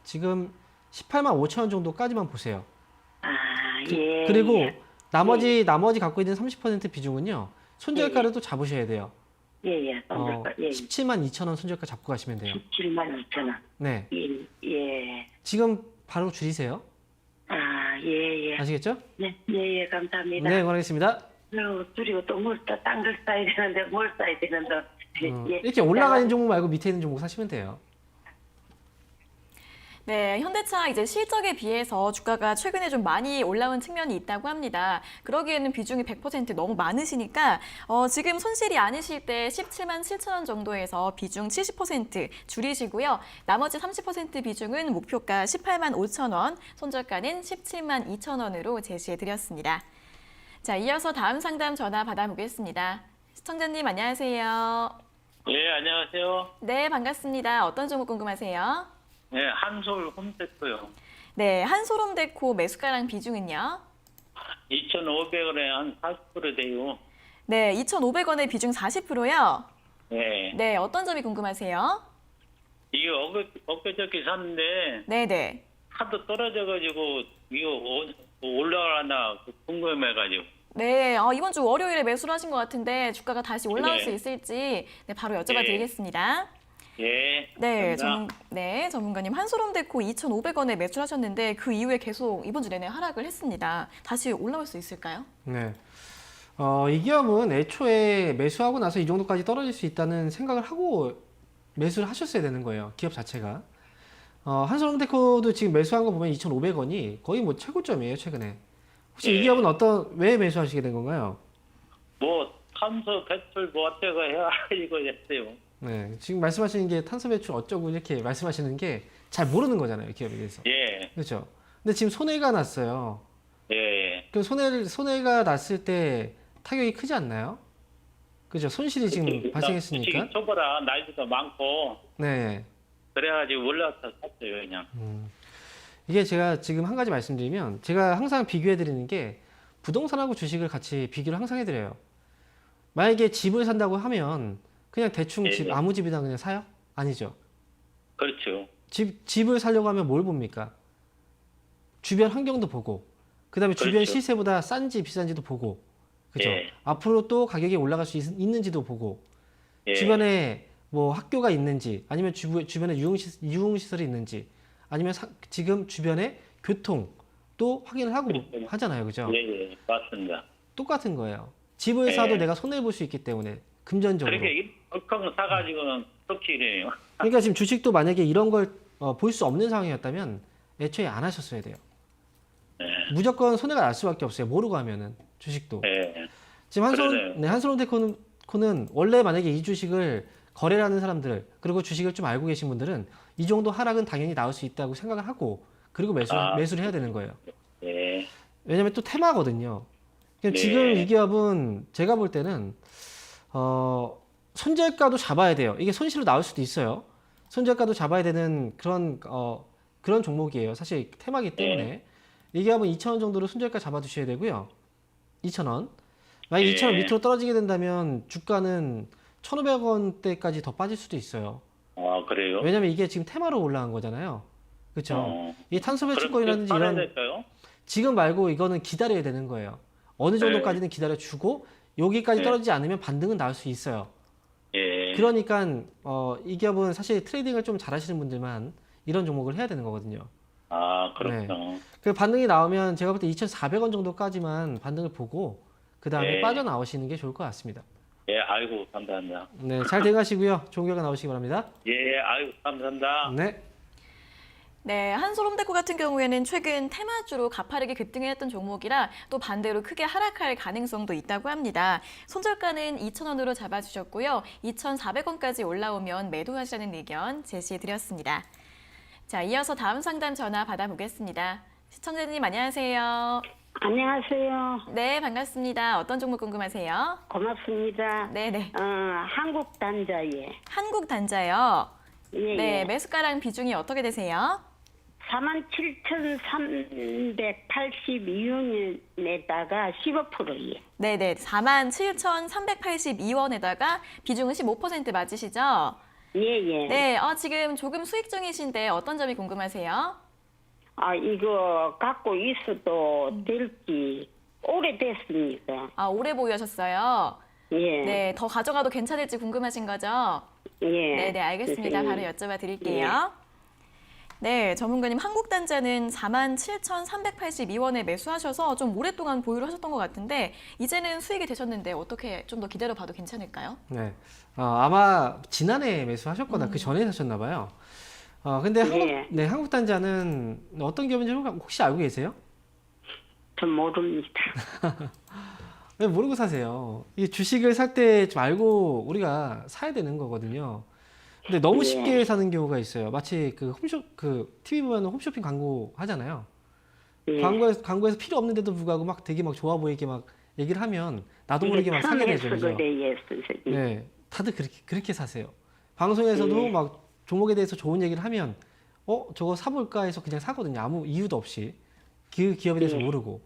지금 18만 5천 원 정도까지만 보세요. 아, 예. 그리고 예. 나머지 갖고 있는 30% 비중은요. 손절가를 또 잡으셔야 돼요. 예, 예. 17만 2천 원 손절가 잡고 가시면 돼요. 17만 2천 원. 네. 예, 예. 지금 바로 줄이세요. 아, 예, 예. 아시겠죠? 네, 예, 예. 감사합니다. 네, 고맙겠습니다. 줄이고 또 딴 걸 사야 되는데, 뭘 사야 되는데. 예. 이렇게 올라가는 종목 말고 밑에 있는 종목 사시면 돼요. 네, 현대차 이제 실적에 비해서 주가가 최근에 좀 많이 올라온 측면이 있다고 합니다. 그러기에는 비중이 100% 너무 많으시니까 지금 손실이 아니실 때 17만 7천 원 정도에서 비중 70% 줄이시고요. 나머지 30% 비중은 목표가 18만 5천 원, 손절가는 17만 2천 원으로 제시해 드렸습니다. 자, 이어서 다음 상담 전화 받아보겠습니다. 시청자님 안녕하세요. 예, 안녕하세요. 네, 반갑습니다. 어떤 종목 궁금하세요? 네, 한솔 홈테크요. 네, 한솔홈데코 매수가랑 비중은요? 2,500원에 한 40% 돼요. 네, 2,500원의 비중 40%요? 네. 네, 어떤 점이 궁금하세요? 이게 엊그저께 샀는데 네네. 하도 떨어져가지고 이거 올라가나 궁금해가지고. 네, 이번 주 월요일에 매수를 하신 것 같은데 주가가 다시 올라올 네. 수 있을지 바로 여쭤봐 네. 드리겠습니다. 예. 네, 감사합니다. 전문가님. 한솔홈데코 2,500원에 매수하셨는데 그 이후에 계속 이번 주 내내 하락을 했습니다. 다시 올라올 수 있을까요? 네. 이 기업은 애초에 매수하고 나서 이 정도까지 떨어질 수 있다는 생각을 하고 매수를 하셨어야 되는 거예요. 기업 자체가. 한솔홈데코도 지금 매수한 거 보면 2,500원이 거의 뭐 최고점이에요, 최근에. 혹시 이 예. 기업은 왜 매수하시게 된 건가요? 뭐 탄소 배출 뭐 어때가 해야 이거 했어요. 네, 지금 말씀하시는 게 탄소 배출 어쩌고 이렇게 말씀하시는 게 잘 모르는 거잖아요, 기업에 대해서. 예. 그렇죠. 근데 지금 손해가 났어요. 예. 그 손해가 났을 때 타격이 크지 않나요? 그죠? 손실이 지금 발생했으니까. 주식이 초보라 나이도 많고 네. 그래가지고 올라서 샀어요 그냥. 이게 제가 지금 한 가지 말씀드리면 제가 항상 비교해 드리는 게 부동산하고 주식을 같이 비교를 항상 해드려요. 만약에 집을 산다고 하면 그냥 대충 네. 아무 집이나 그냥 사요? 아니죠. 그렇죠. 집을 사려고 하면 뭘 봅니까? 주변 환경도 보고, 그 다음에 주변 그렇죠. 시세보다 싼지 비싼지도 보고, 그죠? 예. 앞으로 또 가격이 올라갈 수 있는지도 보고, 예. 주변에 뭐 학교가 있는지, 아니면 주변에 유흥시설이 있는지, 아니면 지금 주변에 교통도 확인을 하고 그렇죠. 하잖아요, 그죠? 예, 예, 맞습니다. 똑같은 거예요. 집을 예. 사도 내가 손해 볼 수 있기 때문에 금전적으로. 그렇게 얼컹 사가지고는 그렇게 이래요. 그러니까 지금 주식도 만약에 이런 걸 보일 수 없는 상황이었다면 애초에 안 하셨어야 돼요. 네. 무조건 손해가 날 수밖에 없어요. 모르고 하면은 주식도. 네. 지금 그러네요. 한솔홈테크는 원래 만약에 이 주식을 거래를 하는 사람들 그리고 주식을 좀 알고 계신 분들은 이 정도 하락은 당연히 나올 수 있다고 생각을 하고 그리고 매수를 해야 되는 거예요. 네. 왜냐면 또 테마거든요. 그러니까 네. 지금 이 기업은 제가 볼 때는 손절가도 잡아야 돼요. 이게 손실로 나올 수도 있어요. 손절가도 잡아야 되는 그런 종목이에요. 사실 테마기 때문에 이 기업은 2,000원 정도로 손절가 잡아두셔야 되고요. 2,000원. 만약 2,000원 밑으로 떨어지게 된다면 주가는 1,500원대까지 더 빠질 수도 있어요. 아, 그래요? 왜냐면 이게 지금 테마로 올라간 거잖아요. 그렇죠? 이 탄소 그럼 배출권이라든지 팔아야 이런 될까요? 지금 말고 이거는 기다려야 되는 거예요. 어느 정도까지는 기다려주고 여기까지 네. 떨어지지 않으면 반등은 나올 수 있어요. 예. 그러니까 이 기업은 사실 트레이딩을 좀 잘하시는 분들만 이런 종목을 해야 되는 거거든요. 아, 그렇죠. 그 반등이 나오면 제가 볼 때 2,400원 정도까지만 반등을 보고 그 다음에 네. 빠져나오시는 게 좋을 것 같습니다. 예, 아이고, 감사합니다. 네, 잘 돼가시고요. 좋은 결과 나오시기 바랍니다. 예, 아이고, 감사합니다. 네. 네, 한솔홈테크 같은 경우에는 최근 테마주로 가파르게 급등했던 종목이라 또 반대로 크게 하락할 가능성도 있다고 합니다. 손절가는 2,000원으로 잡아주셨고요. 2,400원까지 올라오면 매도하시라는 의견 제시해드렸습니다. 자, 이어서 다음 상담 전화 받아보겠습니다. 시청자님 안녕하세요. 안녕하세요. 네, 반갑습니다. 어떤 종목 궁금하세요? 고맙습니다. 네네. 한국 단자예. 한국 단자요. 예, 네, 예. 매수가랑 비중이 어떻게 되세요? 47,382원에다가 15%예. 네네, 47,382원에다가 비중은 15% 맞으시죠? 예, 예. 네, 지금 조금 수익 중이신데 어떤 점이 궁금하세요? 이거 갖고 있어도 될지 오래됐습니다. 오래 보유하셨어요? 예. 네, 더 가져가도 괜찮을지 궁금하신 거죠? 예. 네네, 알겠습니다. 바로 여쭤봐 드릴게요. 네, 전문가님 한국단자는 47,382원에 매수하셔서 좀 오랫동안 보유를 하셨던 것 같은데 이제는 수익이 되셨는데 어떻게 좀 더 기다려봐도 괜찮을까요? 네. 아마 지난해 매수하셨거나 그 전에 사셨나 봐요. 근데 한국 단자는 어떤 기업인지 혹시 알고 계세요? 전 모릅니다. 왜 모르고 사세요? 이 주식을 살 때 좀 알고 우리가 사야 되는 거거든요. 근데 너무 쉽게 사는 경우가 있어요. 마치 TV 보면 홈쇼핑 광고 하잖아요. 예. 광고에서 필요 없는데도 불구하고 막 되게 막 좋아 보이게 막 얘기를 하면 나도 모르게 막 사게 되죠. 그죠? 예, 선생님. 네. 다들 그렇게 사세요. 방송에서도 막 종목에 대해서 좋은 얘기를 하면 저거 사볼까 해서 그냥 사거든요. 아무 이유도 없이. 그 기업에 대해서 모르고.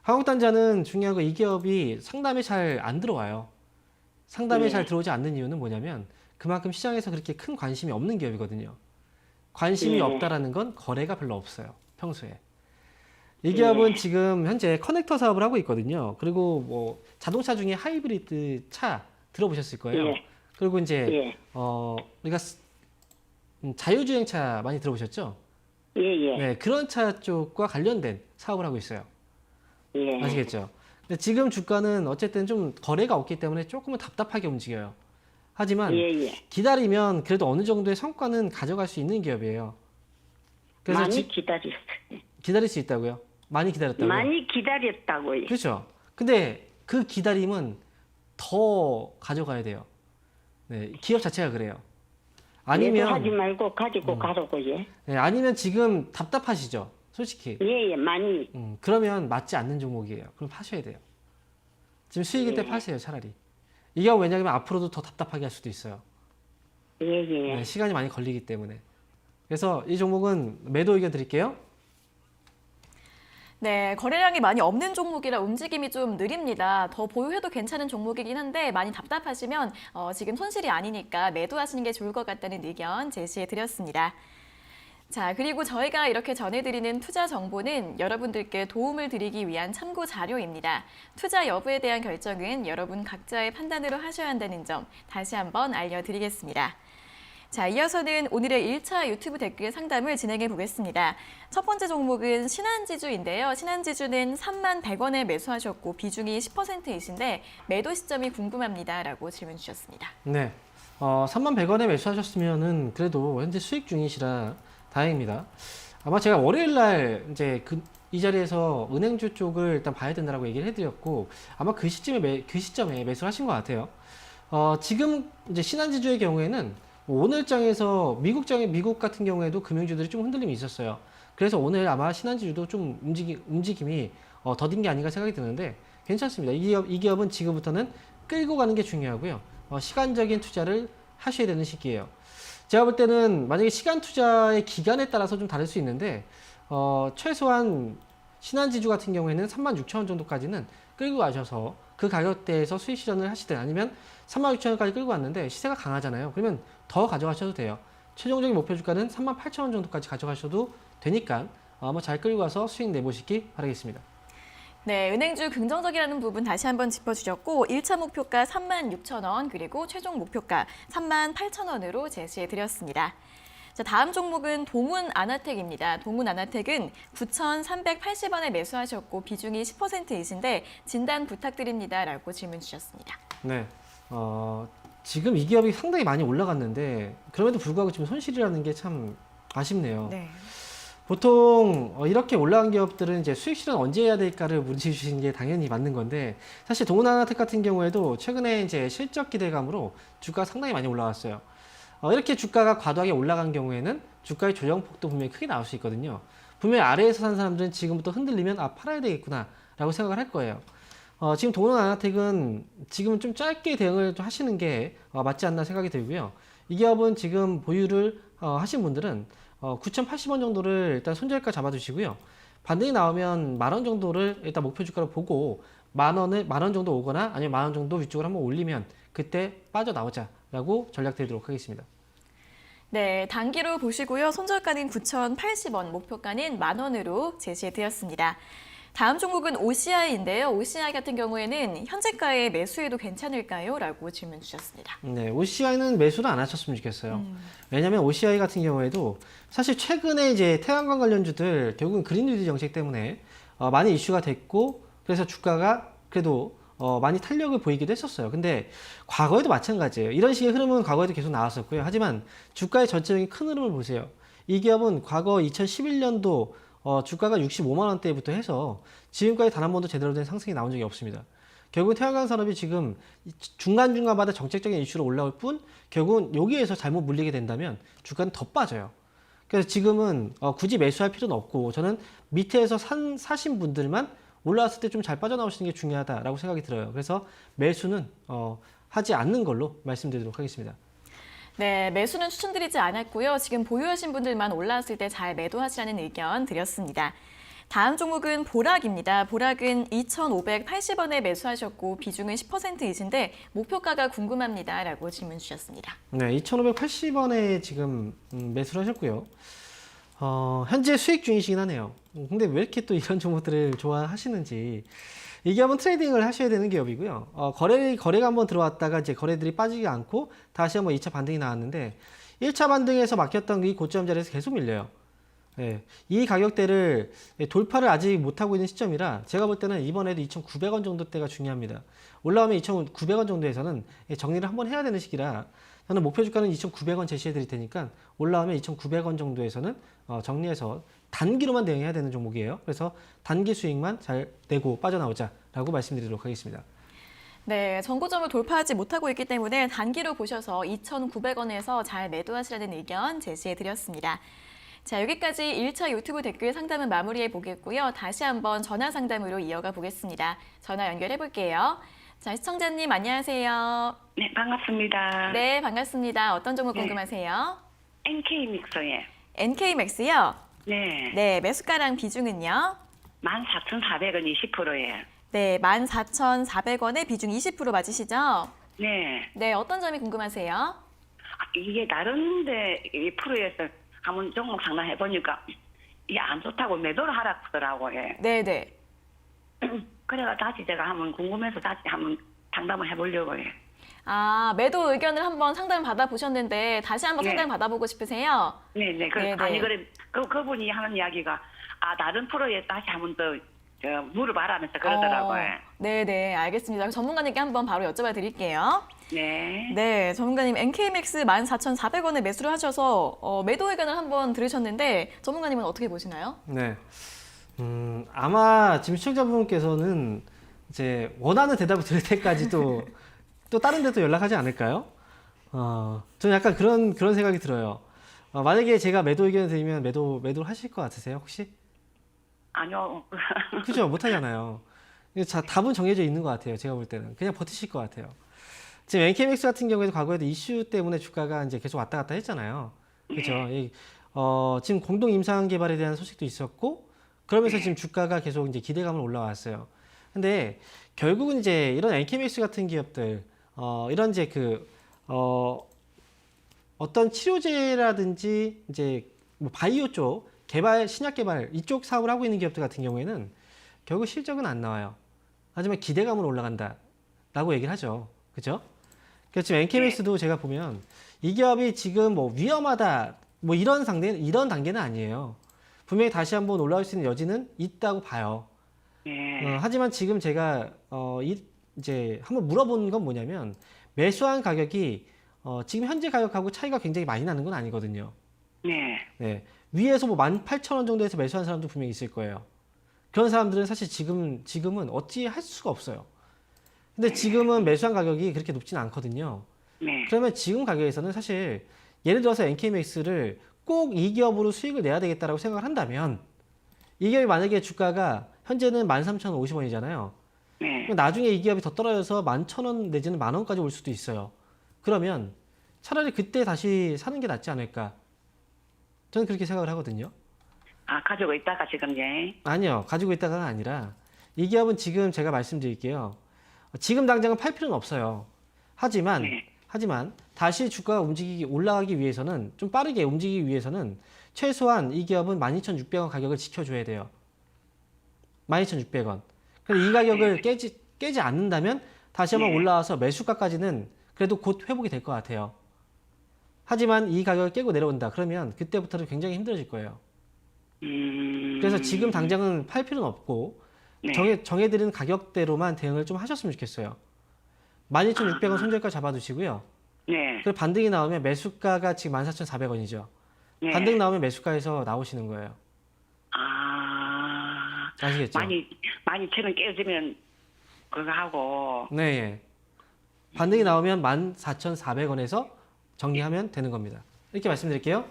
한국단자는 중요한 건 이 기업이 상담에 잘 안 들어와요. 상담에 잘 들어오지 않는 이유는 뭐냐면 그만큼 시장에서 그렇게 큰 관심이 없는 기업이거든요. 관심이 없다라는 건 거래가 별로 없어요. 평소에. 이 기업은 지금 현재 커넥터 사업을 하고 있거든요. 그리고 뭐 자동차 중에 하이브리드 차 들어보셨을 거예요. 그리고 이제 우리가 자율주행차 많이 들어보셨죠? 예. 네, 그런 차 쪽과 관련된 사업을 하고 있어요. 예. 아시겠죠? 근데 지금 주가는 어쨌든 좀 거래가 없기 때문에 조금은 답답하게 움직여요. 하지만 기다리면 그래도 어느 정도의 성과는 가져갈 수 있는 기업이에요. 그래서 많이 기다렸어요. 기다릴 수 있다고요? 많이 기다렸다고요? 많이 기다렸다고요. 그렇죠. 근데 그 기다림은 더 가져가야 돼요. 네, 기업 자체가 그래요. 아니면 하지 말고 가지고 가라고 예. 네, 아니면 지금 답답하시죠? 솔직히. 예, 많이. 그러면 맞지 않는 종목이에요. 그럼 파셔야 돼요. 지금 수익일 때 파세요, 차라리. 이게 왜냐하면 앞으로도 더 답답하게 할 수도 있어요. 예. 네, 시간이 많이 걸리기 때문에. 그래서 이 종목은 매도 의견 드릴게요. 네, 거래량이 많이 없는 종목이라 움직임이 좀 느립니다. 더 보유해도 괜찮은 종목이긴 한데 많이 답답하시면 지금 손실이 아니니까 매도하시는 게 좋을 것 같다는 의견 제시해드렸습니다. 자, 그리고 저희가 이렇게 전해드리는 투자 정보는 여러분들께 도움을 드리기 위한 참고 자료입니다. 투자 여부에 대한 결정은 여러분 각자의 판단으로 하셔야 한다는 점 다시 한번 알려드리겠습니다. 자, 이어서는 오늘의 1차 유튜브 댓글 상담을 진행해 보겠습니다. 첫 번째 종목은 신한지주인데요. 신한지주는 31,100원에 매수하셨고 비중이 10%이신데 매도 시점이 궁금합니다. 라고 질문 주셨습니다. 네. 31,100원에 매수하셨으면은 그래도 현재 수익 중이시라 다행입니다. 아마 제가 월요일 날 이제 이 자리에서 은행주 쪽을 일단 봐야 된다라고 얘기를 해드렸고 아마 그 시점에 매수를 하신 것 같아요. 지금 이제 신한지주의 경우에는 오늘장에서 미국 같은 경우에도 금융주들이 좀 흔들림이 있었어요. 그래서 오늘 아마 신한지주도 좀 움직임이 더딘 게 아닌가 생각이 드는데 괜찮습니다. 이 기업은 지금부터는 끌고 가는 게 중요하고요. 시간적인 투자를 하셔야 되는 시기예요. 제가 볼 때는 만약에 시간 투자의 기간에 따라서 좀 다를 수 있는데 최소한 신한지주 같은 경우에는 36,000원 정도까지는 끌고 가셔서 그 가격대에서 수익 실현을 하시든 아니면 36,000원까지 끌고 왔는데 시세가 강하잖아요. 그러면 더 가져가셔도 돼요. 최종적인 목표 주가는 38,000원 정도까지 가져가셔도 되니까 한번 잘 끌고 가서 수익 내보시기 바라겠습니다. 네, 은행주 긍정적이라는 부분 다시 한번 짚어주셨고 1차 목표가 36,000원 그리고 최종 목표가 38,000원으로 제시해드렸습니다. 자, 다음 종목은 동훈아나텍입니다. 동훈아나텍은 9,380원에 매수하셨고 비중이 10%이신데 진단 부탁드립니다. 라고 질문 주셨습니다. 네, 지금 이 기업이 상당히 많이 올라갔는데 그럼에도 불구하고 지금 손실이라는 게 참 아쉽네요. 네. 보통 이렇게 올라간 기업들은 이제 수익 실현 언제 해야 될까를 문제 주시는 게 당연히 맞는 건데 사실 동훈아나텍 같은 경우에도 최근에 이제 실적 기대감으로 주가가 상당히 많이 올라왔어요. 이렇게 주가가 과도하게 올라간 경우에는 주가의 조정폭도 분명히 크게 나올 수 있거든요. 분명히 아래에서 산 사람들은 지금부터 흔들리면 팔아야 되겠구나 라고 생각을 할 거예요. 지금 동훈아나텍은 지금 좀 짧게 대응을 좀 하시는 게 맞지 않나 생각이 들고요. 이 기업은 지금 보유를 하신 분들은 9,080원 정도를 일단 손절가 잡아두시고요. 반등이 나오면 10,000원 정도를 일단 목표 주가로 보고 만 원 정도 오거나 아니면 10,000원 정도 위쪽으로 한번 올리면 그때 빠져나오자라고 전략 드리도록 하겠습니다. 네, 단기로 보시고요. 손절가는 9,080원, 목표가는 10,000원으로 제시해드렸습니다. 다음 종목은 OCI인데요. OCI 같은 경우에는 현재가에 매수해도 괜찮을까요? 라고 질문 주셨습니다. 네, OCI는 매수를 안 하셨으면 좋겠어요. 왜냐하면 OCI 같은 경우에도 사실 최근에 이제 태양광 관련주들 결국은 그린뉴딜 정책 때문에 많이 이슈가 됐고 그래서 주가가 그래도 많이 탄력을 보이기도 했었어요. 근데 과거에도 마찬가지예요. 이런 식의 흐름은 과거에도 계속 나왔었고요. 하지만 주가의 전체적인 큰 흐름을 보세요. 이 기업은 과거 2011년도 주가가 65만 원대부터 해서 지금까지 단 한 번도 제대로 된 상승이 나온 적이 없습니다. 결국 태양광 산업이 지금 중간중간마다 정책적인 이슈로 올라올 뿐 결국은 여기에서 잘못 물리게 된다면 주가는 더 빠져요. 그래서 지금은 굳이 매수할 필요는 없고 저는 밑에서 사신 분들만 올라왔을 때 좀 잘 빠져나오시는 게 중요하다라고 생각이 들어요. 그래서 매수는 하지 않는 걸로 말씀드리도록 하겠습니다. 네, 매수는 추천드리지 않았고요. 지금 보유하신 분들만 올라왔을 때 잘 매도하시라는 의견 드렸습니다. 다음 종목은 보락입니다. 보락은 2,580원에 매수하셨고 비중은 10%이신데 목표가가 궁금합니다. 라고 질문 주셨습니다. 네, 2,580원에 지금 매수를 하셨고요. 현재 수익 중이시긴 하네요. 근데 왜 이렇게 또 이런 종목들을 좋아하시는지. 이 기업은 트레이딩을 하셔야 되는 기업이고요. 거래가 한번 들어왔다가 이제 거래들이 빠지지 않고 다시 한번 2차 반등이 나왔는데 1차 반등에서 막혔던 이 고점 자리에서 계속 밀려요. 네, 이 가격대를 돌파를 아직 못하고 있는 시점이라 제가 볼 때는 이번에도 2,900원 정도 대가 중요합니다. 올라오면 2,900원 정도에서는 정리를 한번 해야 되는 시기라 저는 목표 주가는 2,900원 제시해 드릴 테니까 올라오면 2,900원 정도에서는 정리해서 단기로만 대응해야 되는 종목이에요. 그래서 단기 수익만 잘 내고 빠져나오자라고 말씀드리도록 하겠습니다. 네, 전고점을 돌파하지 못하고 있기 때문에 단기로 보셔서 2,900원에서 잘 매도하시라는 의견 제시해드렸습니다. 자, 여기까지 1차 유튜브 댓글 상담은 마무리해 보겠고요. 다시 한번 전화 상담으로 이어가 보겠습니다. 전화 연결해 볼게요. 자, 시청자님 안녕하세요. 네, 반갑습니다. 네, 반갑습니다. 어떤 종목 네. 궁금하세요? NK믹서예요. NK맥스요? 네. 네, 매수가랑 비중은요? 14,400원 20%예요. 네, 14,400원에 비중 20% 맞으시죠? 네. 네, 어떤 점이 궁금하세요? 이게 다른데 이 프로에서 한번 종목 상담해 보니까 이게 안 좋다고 매도를 하라 그러더라고요. 네네. 그래가 다시 제가 한번 궁금해서 다시 한번 상담을 해보려고요. 아, 매도 의견을 한번 상담 받아보셨는데 다시 한번 네. 상담 받아보고 싶으세요? 네네. 네네. 아니 그래 그분이 하는 이야기가 다른 프로에 다시 한번 더 물어봐라면서 그러더라고요. 네네, 알겠습니다. 전문가님께 한번 바로 여쭤봐 드릴게요. 네. 네, 전문가님 NK맥스 14,400원에 매수를 하셔서 매도 의견을 한번 들으셨는데 전문가님은 어떻게 보시나요? 네. 아마 지금 시청자분께서는 이제 원하는 대답을 들을 때까지 또 다른 데도 연락하지 않을까요? 저는 약간 그런 생각이 들어요. 만약에 제가 매도 의견을 드리면 매도를 하실 것 같으세요, 혹시? 아니요. 그죠? 못하잖아요. 자, 답은 정해져 있는 것 같아요. 제가 볼 때는. 그냥 버티실 것 같아요. 지금 NK맥스 같은 경우에도 과거에도 이슈 때문에 주가가 이제 계속 왔다 갔다 했잖아요. 그죠? 지금 공동 임상 개발에 대한 소식도 있었고, 그러면서 지금 주가가 계속 이제 기대감을 올라왔어요. 근데 결국은 이제 이런 NK맥스 같은 기업들, 이런 이제 어떤 치료제라든지 이제 뭐 바이오 쪽 개발, 신약 개발 이쪽 사업을 하고 있는 기업들 같은 경우에는 결국 실적은 안 나와요. 하지만 기대감은 올라간다라고 얘기를 하죠. 그죠? 그래서 지금 NK맥스도 제가 보면 이 기업이 지금 뭐 위험하다 뭐 이런 단계는 아니에요. 분명히 다시 한번 올라올 수 있는 여지는 있다고 봐요. 하지만 지금 제가 이제 한번 물어본 건 뭐냐면 매수한 가격이 지금 현재 가격하고 차이가 굉장히 많이 나는 건 아니거든요. 네. 위에서 뭐 18,000원 정도에서 매수한 사람도 분명히 있을 거예요. 그런 사람들은 사실 지금은 어찌 할 수가 없어요. 근데 지금은 매수한 가격이 그렇게 높지는 않거든요. 그러면 지금 가격에서는 사실 예를 들어서 NK맥스를 꼭 이 기업으로 수익을 내야 되겠다라고 생각을 한다면 이 기업이 만약에 주가가 현재는 13,050원이잖아요. 나중에 이 기업이 더 떨어져서 11,000원 내지는 10,000원까지 올 수도 있어요. 그러면 차라리 그때 다시 사는 게 낫지 않을까? 저는 그렇게 생각을 하거든요. 가지고 있다가 지금, 예. 아니요. 가지고 있다가 아니라 이 기업은 지금 제가 말씀드릴게요. 지금 당장은 팔 필요는 없어요. 하지만 다시 주가가 올라가기 위해서는 좀 빠르게 움직이기 위해서는 최소한 이 기업은 12,600원 가격을 지켜줘야 돼요. 12,600원. 그래서 이 가격을 깨지 않는다면 다시 한번 올라와서 매수가까지는 그래도 곧 회복이 될 것 같아요. 하지만 이 가격을 깨고 내려온다. 그러면 그때부터는 굉장히 힘들어질 거예요. 그래서 지금 당장은 팔 필요는 없고 정해드리는 가격대로만 대응을 좀 하셨으면 좋겠어요. 12,600원 손절가 잡아두시고요. 그리고 반등이 나오면 매수가가 지금 14,400원이죠. 반등 나오면 매수가에서 나오시는 거예요. 아시겠죠? 12,000원 깨지면 그거 하고. 네. 반등이 나오면 14,400원에서 정리하면 되는 겁니다. 이렇게 말씀드릴게요.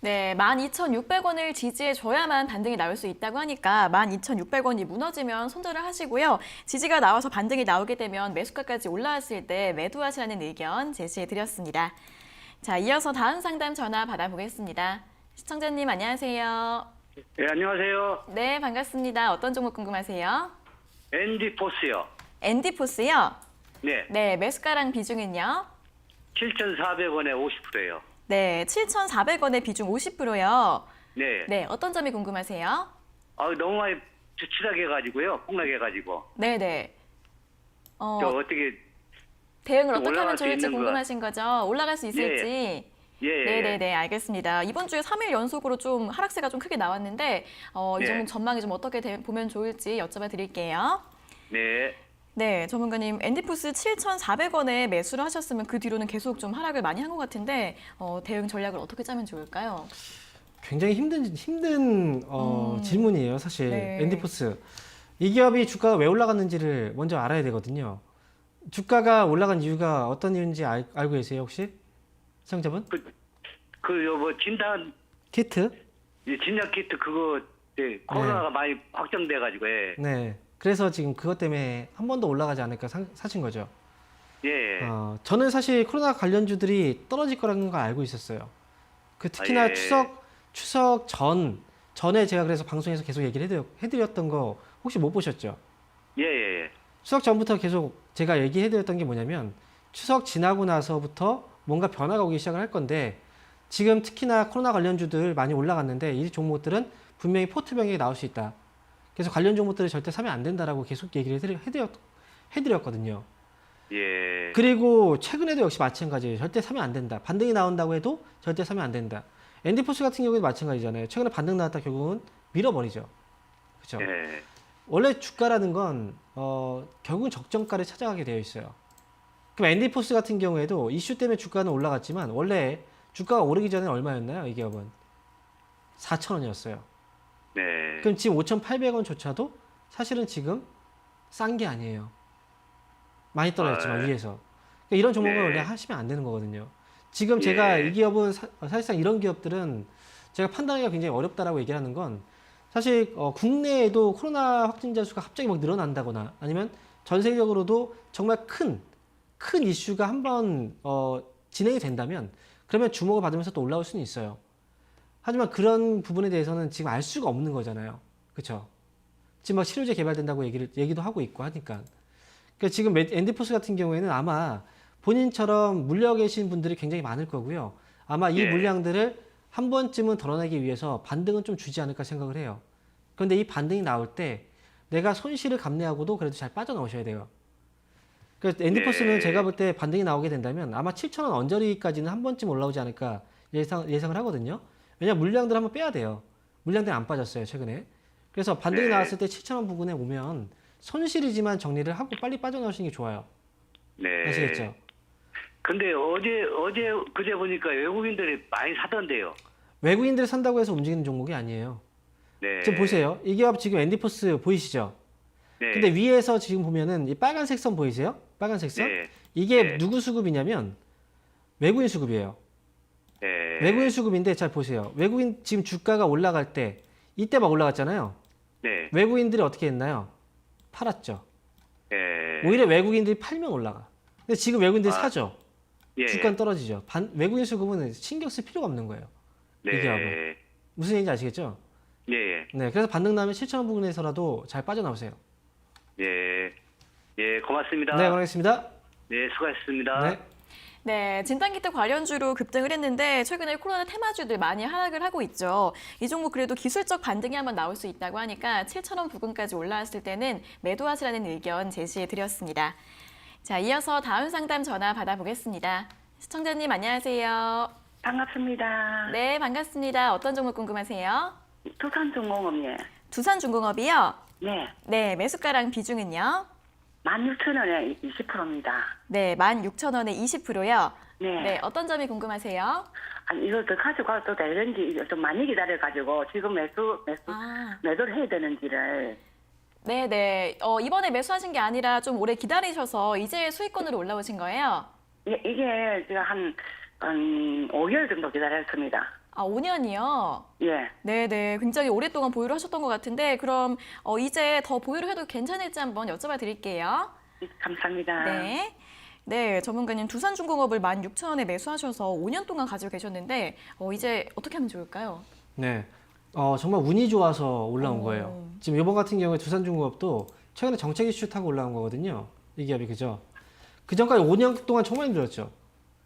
네, 12,600원을 지지해줘야만 반등이 나올 수 있다고 하니까 12,600원이 무너지면 손절을 하시고요. 지지가 나와서 반등이 나오게 되면 매수가까지 올라왔을 때 매도하시라는 의견 제시해드렸습니다. 자, 이어서 다음 상담 전화 받아보겠습니다. 시청자님 안녕하세요. 네, 안녕하세요. 네, 반갑습니다. 어떤 종목 궁금하세요? 앤디포스요. 앤디포스요? 네, 네, 매수가랑 비중은요? 7,400원에 50%예요. 네, 7,400원의 비중 50%요. 네. 네, 어떤 점이 궁금하세요? 너무 많이 추락해 가지고요. 폭락해 가지고. 네네. 저 어떻게 대응을 좀 어떻게 하면 올라갈 수 좋을지 있는 궁금하신 거죠? 올라갈 수 있을지. 예. 네네네, 알겠습니다. 이번 주에 3일 연속으로 좀 하락세가 좀 크게 나왔는데 이 네. 종목 전망이 좀 어떻게 보면 좋을지 여쭤봐 드릴게요. 네. 네, 전문가님, 앤디포스 7,400원에 매수를 하셨으면 그 뒤로는 계속 좀 하락을 많이 한 것 같은데 대응 전략을 어떻게 짜면 좋을까요? 굉장히 힘든 질문이에요, 사실. 네. 앤디포스. 이 기업이 주가가 왜 올라갔는지를 먼저 알아야 되거든요. 주가가 올라간 이유가 어떤 이유인지 알고 계세요, 혹시? 시청자분? 뭐 진단 키트? 진단 키트 그거 코로나가 많이 확정돼 가지고 네. 그래서 지금 그것 때문에 한 번 더 올라가지 않을까 사신 거죠. 예. 저는 사실 코로나 관련주들이 떨어질 거라는 걸 알고 있었어요. 특히나 예. 추석 전에 제가 그래서 방송에서 계속 얘기를 해드렸던 거 혹시 못 보셨죠? 예. 추석 전부터 계속 제가 얘기해드렸던 게 뭐냐면 추석 지나고 나서부터 뭔가 변화가 오기 시작을 할 건데 지금 특히나 코로나 관련주들 많이 올라갔는데 이 종목들은 분명히 포트병에 나올 수 있다. 그래서 관련 종목들을 절대 사면 안 된다라고 계속 얘기를 해드렸거든요. 예. 그리고 최근에도 역시 마찬가지예요. 절대 사면 안 된다. 반등이 나온다고 해도 절대 사면 안 된다. 앤디포스 같은 경우에도 마찬가지잖아요. 최근에 반등 나왔다 결국은 밀어버리죠. 그렇죠? 예. 원래 주가라는 건 결국은 적정가를 찾아가게 되어 있어요. 그럼 엔디포스 같은 경우에도 이슈 때문에 주가는 올라갔지만 원래 주가가 오르기 전에 얼마였나요? 이 기업은 4,000원이었어요. 네. 그럼 지금 5,800원조차도 사실은 지금 싼 게 아니에요. 많이 떨어졌지만 아, 위에서. 그러니까 이런 종목을 네. 원래 하시면 안 되는 거거든요. 지금 제가 예. 이 기업은 사실상 이런 기업들은 제가 판단하기가 굉장히 어렵다라고 얘기하는 건 사실 국내에도 코로나 확진자 수가 갑자기 막 늘어난다거나 아니면 전 세계적으로도 정말 큰 이슈가 한번 진행이 된다면 그러면 주목을 받으면서 또 올라올 수는 있어요. 하지만 그런 부분에 대해서는 지금 알 수가 없는 거잖아요. 그렇죠? 지금 막 치료제 개발된다고 얘기도 하고 있고 하니까. 그러니까 지금 엔디포스 같은 경우에는 아마 본인처럼 물려 계신 분들이 굉장히 많을 거고요. 아마 이 예. 물량들을 한 번쯤은 덜어내기 위해서 반등은 좀 주지 않을까 생각을 해요. 그런데 이 반등이 나올 때 내가 손실을 감내하고도 그래도 잘 빠져나오셔야 돼요. 그래서 엔디포스는 네. 제가 볼 때 반등이 나오게 된다면 아마 7,000원 언저리까지는 한 번쯤 올라오지 않을까 예상을 하거든요. 왜냐면 물량들 한번 빼야 돼요. 물량들이 안 빠졌어요, 최근에. 그래서 반등이 네. 나왔을 때 7,000원 부근에 오면 손실이지만 정리를 하고 빨리 빠져나오시는 게 좋아요. 네. 아시겠죠? 근데 그제 보니까 외국인들이 많이 사던데요. 외국인들이 산다고 해서 움직이는 종목이 아니에요. 네. 지금 보세요. 이 기업 지금 엔디포스 보이시죠? 네. 근데 위에서 지금 보면은 이 빨간색 선 보이세요? 빨간색 선? 네. 이게 네. 누구 수급이냐면 외국인 수급이에요. 네. 외국인 수급인데 잘 보세요. 외국인 지금 주가가 올라갈 때 이때 막 올라갔잖아요. 네. 외국인들이 어떻게 했나요? 팔았죠. 네. 오히려 외국인들이 팔면 올라가. 근데 지금 외국인들이 아, 사죠. 예. 주가는 떨어지죠. 외국인 수급은 신경 쓸 필요가 없는 거예요. 네. 이 기업은. 무슨 얘기인지 아시겠죠? 예. 네, 그래서 반등 나면 7,000원 부근에서라도 잘 빠져나오세요. 예. 예, 고맙습니다. 네, 고맙습니다. 네, 수고하셨습니다. 네. 네, 진단키트 관련주로 급등을 했는데 최근에 코로나 테마주들 많이 하락을 하고 있죠. 이 종목 그래도 기술적 반등이 한번 나올 수 있다고 하니까 7,000원 부근까지 올라왔을 때는 매도하시라는 의견 제시해 드렸습니다. 자, 이어서 다음 상담 전화 받아보겠습니다. 시청자님 안녕하세요. 반갑습니다. 네, 반갑습니다. 어떤 종목 궁금하세요? 두산중공업이요. 두산중공업이요? 네. 네, 매수가랑 비중은요? 16,000원에 20%입니다. 네, 16,000원에 20%요? 네. 네, 어떤 점이 궁금하세요? 아니, 이걸 더 가져가도 되는지 좀 많이 기다려가지고 지금 매도를 해야 되는지를. 네네. 이번에 매수하신 게 아니라 좀 오래 기다리셔서 이제 수익권으로 올라오신 거예요? 이게 제가 한 5개월 정도 기다렸습니다. 아, 5년이요? 예. 네네. 굉장히 오랫동안 보유를 하셨던 것 같은데, 그럼 이제 더 보유를 해도 괜찮을지 한번 여쭤봐 드릴게요. 감사합니다. 네. 네, 전문가님 두산중공업을 16,000원에 매수하셔서 5년 동안 가지고 계셨는데, 이제 어떻게 하면 좋을까요? 네. 정말 운이 좋아서 올라온 오. 거예요. 지금 이번 같은 경우에 두산중공업도 최근에 정책 이슈 타고 올라온 거거든요. 이 기업이 그죠? 그 전까지 5년 동안 정말 힘들었죠.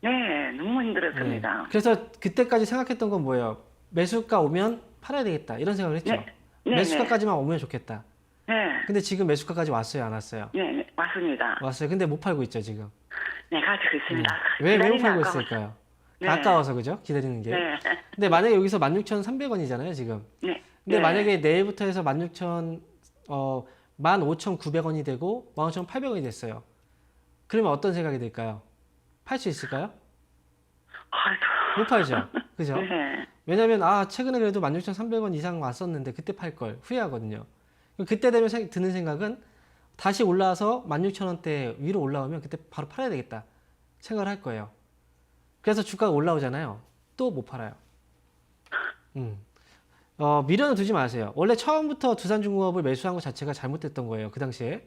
네, 너무 힘들었습니다. 네. 그래서 그때까지 생각했던 건 뭐예요? 매수가 오면 팔아야 되겠다 이런 생각을 했죠. 네, 매수가까지만 오면 좋겠다. 네. 근데 지금 매수가까지 왔어요, 안 왔어요? 네, 맞습니다. 왔어요. 근데 못 팔고 있죠, 지금. 네, 가지고 있습니다. 왜 못 기다리면 팔고 아까워서. 있을까요? 네. 아까워서 그죠? 기다리는 게. 네. 근데 만약에 여기서 16,300원이잖아요, 지금. 네. 근데 네. 만약에 내일부터 해서 15,900원이 되고 15,800원이 됐어요. 그러면 어떤 생각이 들까요? 팔 수 있을까요? 아이고. 못 팔죠. 그죠? 네. 왜냐면 최근에 그래도 16,300원 이상 왔었는데 그때 팔 걸 후회하거든요. 그때 되면 드는 생각은 다시 올라와서 16,000원대 위로 올라오면 그때 바로 팔아야 되겠다 생각을 할 거예요. 그래서 주가가 올라오잖아요. 또 못 팔아요. 미련을 두지 마세요. 원래 처음부터 두산중공업을 매수한 것 자체가 잘못됐던 거예요. 그 당시에.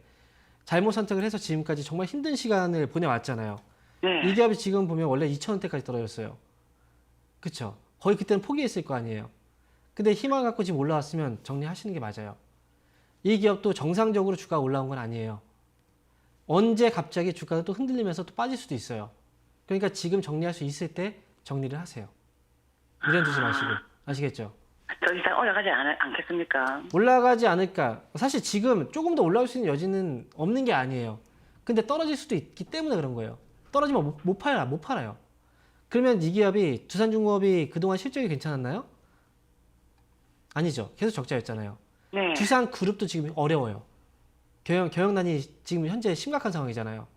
잘못 선택을 해서 지금까지 정말 힘든 시간을 보내왔잖아요. 네. 이 기업이 지금 보면 원래 2,000원대까지 떨어졌어요. 그쵸? 거의 그때는 포기했을 거 아니에요. 근데 희망 갖고 지금 올라왔으면 정리하시는 게 맞아요. 이 기업도 정상적으로 주가가 올라온 건 아니에요. 언제 갑자기 주가가 또 흔들리면서 또 빠질 수도 있어요. 그러니까 지금 정리할 수 있을 때 정리를 하세요. 미련 두지 마시고. 아시겠죠? 더 이상 올라가지 않겠습니까? 올라가지 않을까. 사실 지금 조금 더 올라올 수 있는 여지는 없는 게 아니에요. 근데 떨어질 수도 있기 때문에 그런 거예요. 떨어지면 못 팔아요. 그러면 이 기업이 두산중공업이 그동안 실적이 괜찮았나요? 아니죠. 계속 적자였잖아요. 네. 두산 그룹도 지금 어려워요. 경영난이 지금 현재 심각한 상황이잖아요.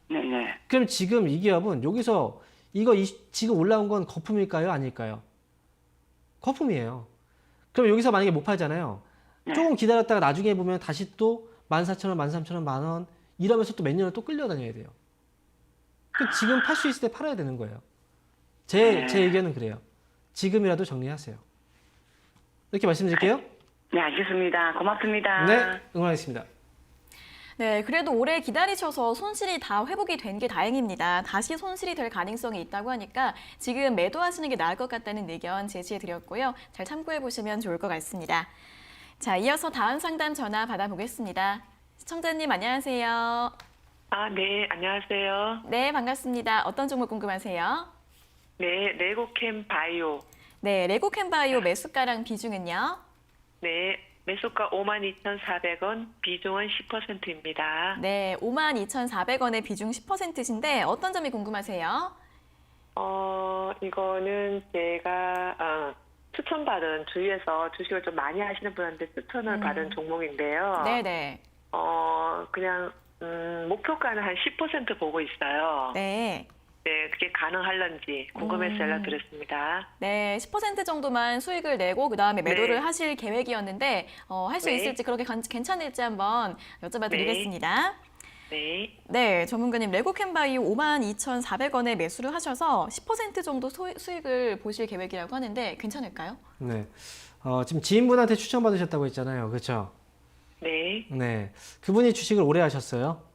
네네. 그럼 지금 이 기업은 여기서 지금 올라온 건 거품일까요? 아닐까요? 거품이에요. 그럼 여기서 만약에 못 팔잖아요. 네. 조금 기다렸다가 나중에 보면 다시 또 14,000원, 13,000원, 만원 이러면서 또 몇 년을 또 끌려다녀야 돼요. 그럼 지금 팔 수 있을 때 팔아야 되는 거예요. 제 의견은 그래요. 지금이라도 정리하세요. 이렇게 말씀드릴게요. 네, 알겠습니다. 고맙습니다. 네, 응원하겠습니다. 네, 그래도 오래 기다리셔서 손실이 다 회복이 된 게 다행입니다. 다시 손실이 될 가능성이 있다고 하니까 지금 매도하시는 게 나을 것 같다는 의견 제시해 드렸고요. 잘 참고해 보시면 좋을 것 같습니다. 자, 이어서 다음 상담 전화 받아보겠습니다. 시청자님 안녕하세요. 아, 네, 안녕하세요. 네, 반갑습니다. 어떤 종목 궁금하세요? 네, 레고캠 바이오. 네, 레고캠바이오 매수가랑 비중은요? 네, 매수가 52,400원, 비중은 10%입니다. 네, 52,400원의 비중 10%신데 어떤 점이 궁금하세요? 이거는 제가 추천받은 주위에서 주식을 좀 많이 하시는 분한테 추천을 받은 종목인데요. 네네. 그냥 목표가는 한 10% 보고 있어요. 네. 네, 그게 가능할런지 궁금해서 연락드렸습니다. 네, 10% 정도만 수익을 내고 그다음에 매도를 네. 하실 계획이었는데 할 수 네. 있을지 그렇게 괜찮을지 한번 여쭤봐 드리겠습니다. 네. 네, 전문가님 레고캠바이오 52,400원에 매수를 하셔서 10% 정도 수익을 보실 계획이라고 하는데 괜찮을까요? 네. 지금 지인분한테 추천받으셨다고 했잖아요. 그렇죠? 네. 네. 그분이 주식을 오래 하셨어요?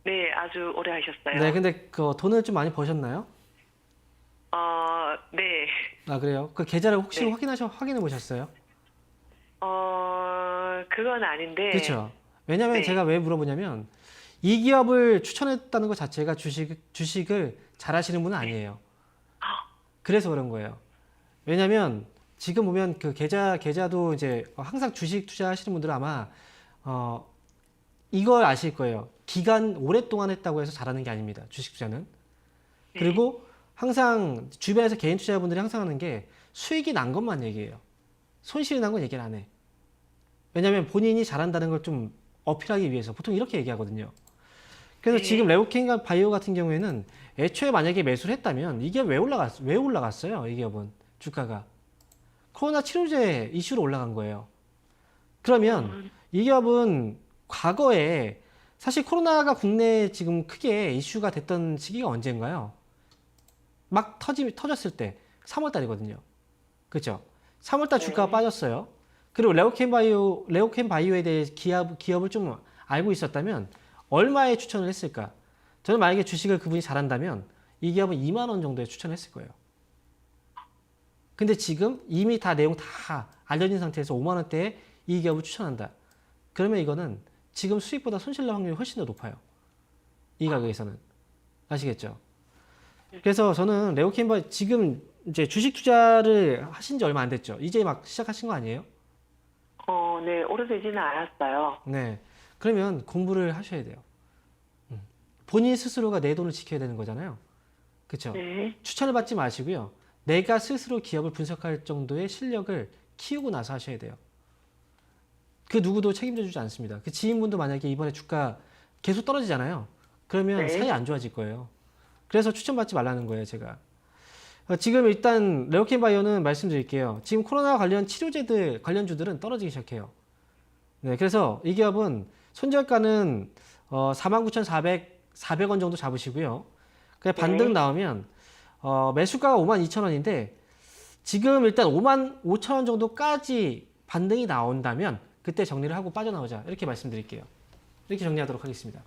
네, 아주 오래 하셨어요. 네. 근데 그 돈을 좀 많이 버셨나요? 네. 아, 그래요? 그 계좌를 혹시 네. 확인해 보셨어요? 그건 아닌데. 그렇죠. 왜냐면 네. 제가 왜 물어보냐면 이 기업을 추천했다는 것 자체가 주식을 잘 하시는 분은 아니에요. 그래서 그런 거예요. 왜냐면 지금 보면 그 계좌도 이제 항상 주식 투자하시는 분들은 아마 이걸 아실 거예요. 기간 오랫동안 했다고 해서 잘하는 게 아닙니다. 주식 투자는. 그리고 항상 주변에서 개인 투자자분들이 항상 하는 게 수익이 난 것만 얘기해요. 손실이 난 건 얘기를 안 해. 왜냐면 본인이 잘한다는 걸 좀 어필하기 위해서 보통 이렇게 얘기하거든요. 그래서 지금 레고캠 바이오 같은 경우에는 애초에 만약에 매수를 했다면 이게 왜 올라갔어요? 이 기업은 주가가 코로나 치료제 이슈로 올라간 거예요. 그러면 이 기업은 과거에 사실 코로나가 국내에 지금 크게 이슈가 됐던 시기가 언젠가요? 막 터졌을 때 3월 달이거든요. 그렇죠? 3월 달 주가가 빠졌어요. 그리고 레고캠 바이오에 대해 기업을 좀 알고 있었다면 얼마에 추천을 했을까? 저는 만약에 주식을 그분이 잘한다면 이 기업은 2만 원 정도에 추천했을 거예요. 근데 지금 이미 다 내용 다 알려진 상태에서 5만 원대에 이 기업을 추천한다. 그러면 이거는 지금 수익보다 손실 날 확률이 훨씬 더 높아요. 이 가격에서는. 아시겠죠? 그래서 저는 레고캠 바이오 지금 이제 주식 투자를 하신 지 얼마 안 됐죠? 이제 막 시작하신 거 아니에요? 네, 오래되지는 않았어요. 네. 그러면 공부를 하셔야 돼요. 본인 스스로가 내 돈을 지켜야 되는 거잖아요. 그렇죠? 네. 추천을 받지 마시고요. 내가 스스로 기업을 분석할 정도의 실력을 키우고 나서 하셔야 돼요. 그 누구도 책임져 주지 않습니다. 그 지인분도 만약에 이번에 주가 계속 떨어지잖아요. 그러면 네. 사이 안 좋아질 거예요. 그래서 추천받지 말라는 거예요, 제가. 지금 일단 레고캠 바이오는 말씀드릴게요. 지금 코로나 관련 치료제들 관련주들은 떨어지기 시작해요. 네, 그래서 이 기업은 손절가는 49,400원 정도 잡으시고요. 그냥 반등 나오면 매수가가 52,000원인데 지금 일단 55,000원 정도까지 반등이 나온다면 그때 정리를 하고 빠져나오자 이렇게 말씀드릴게요. 이렇게 정리하도록 하겠습니다.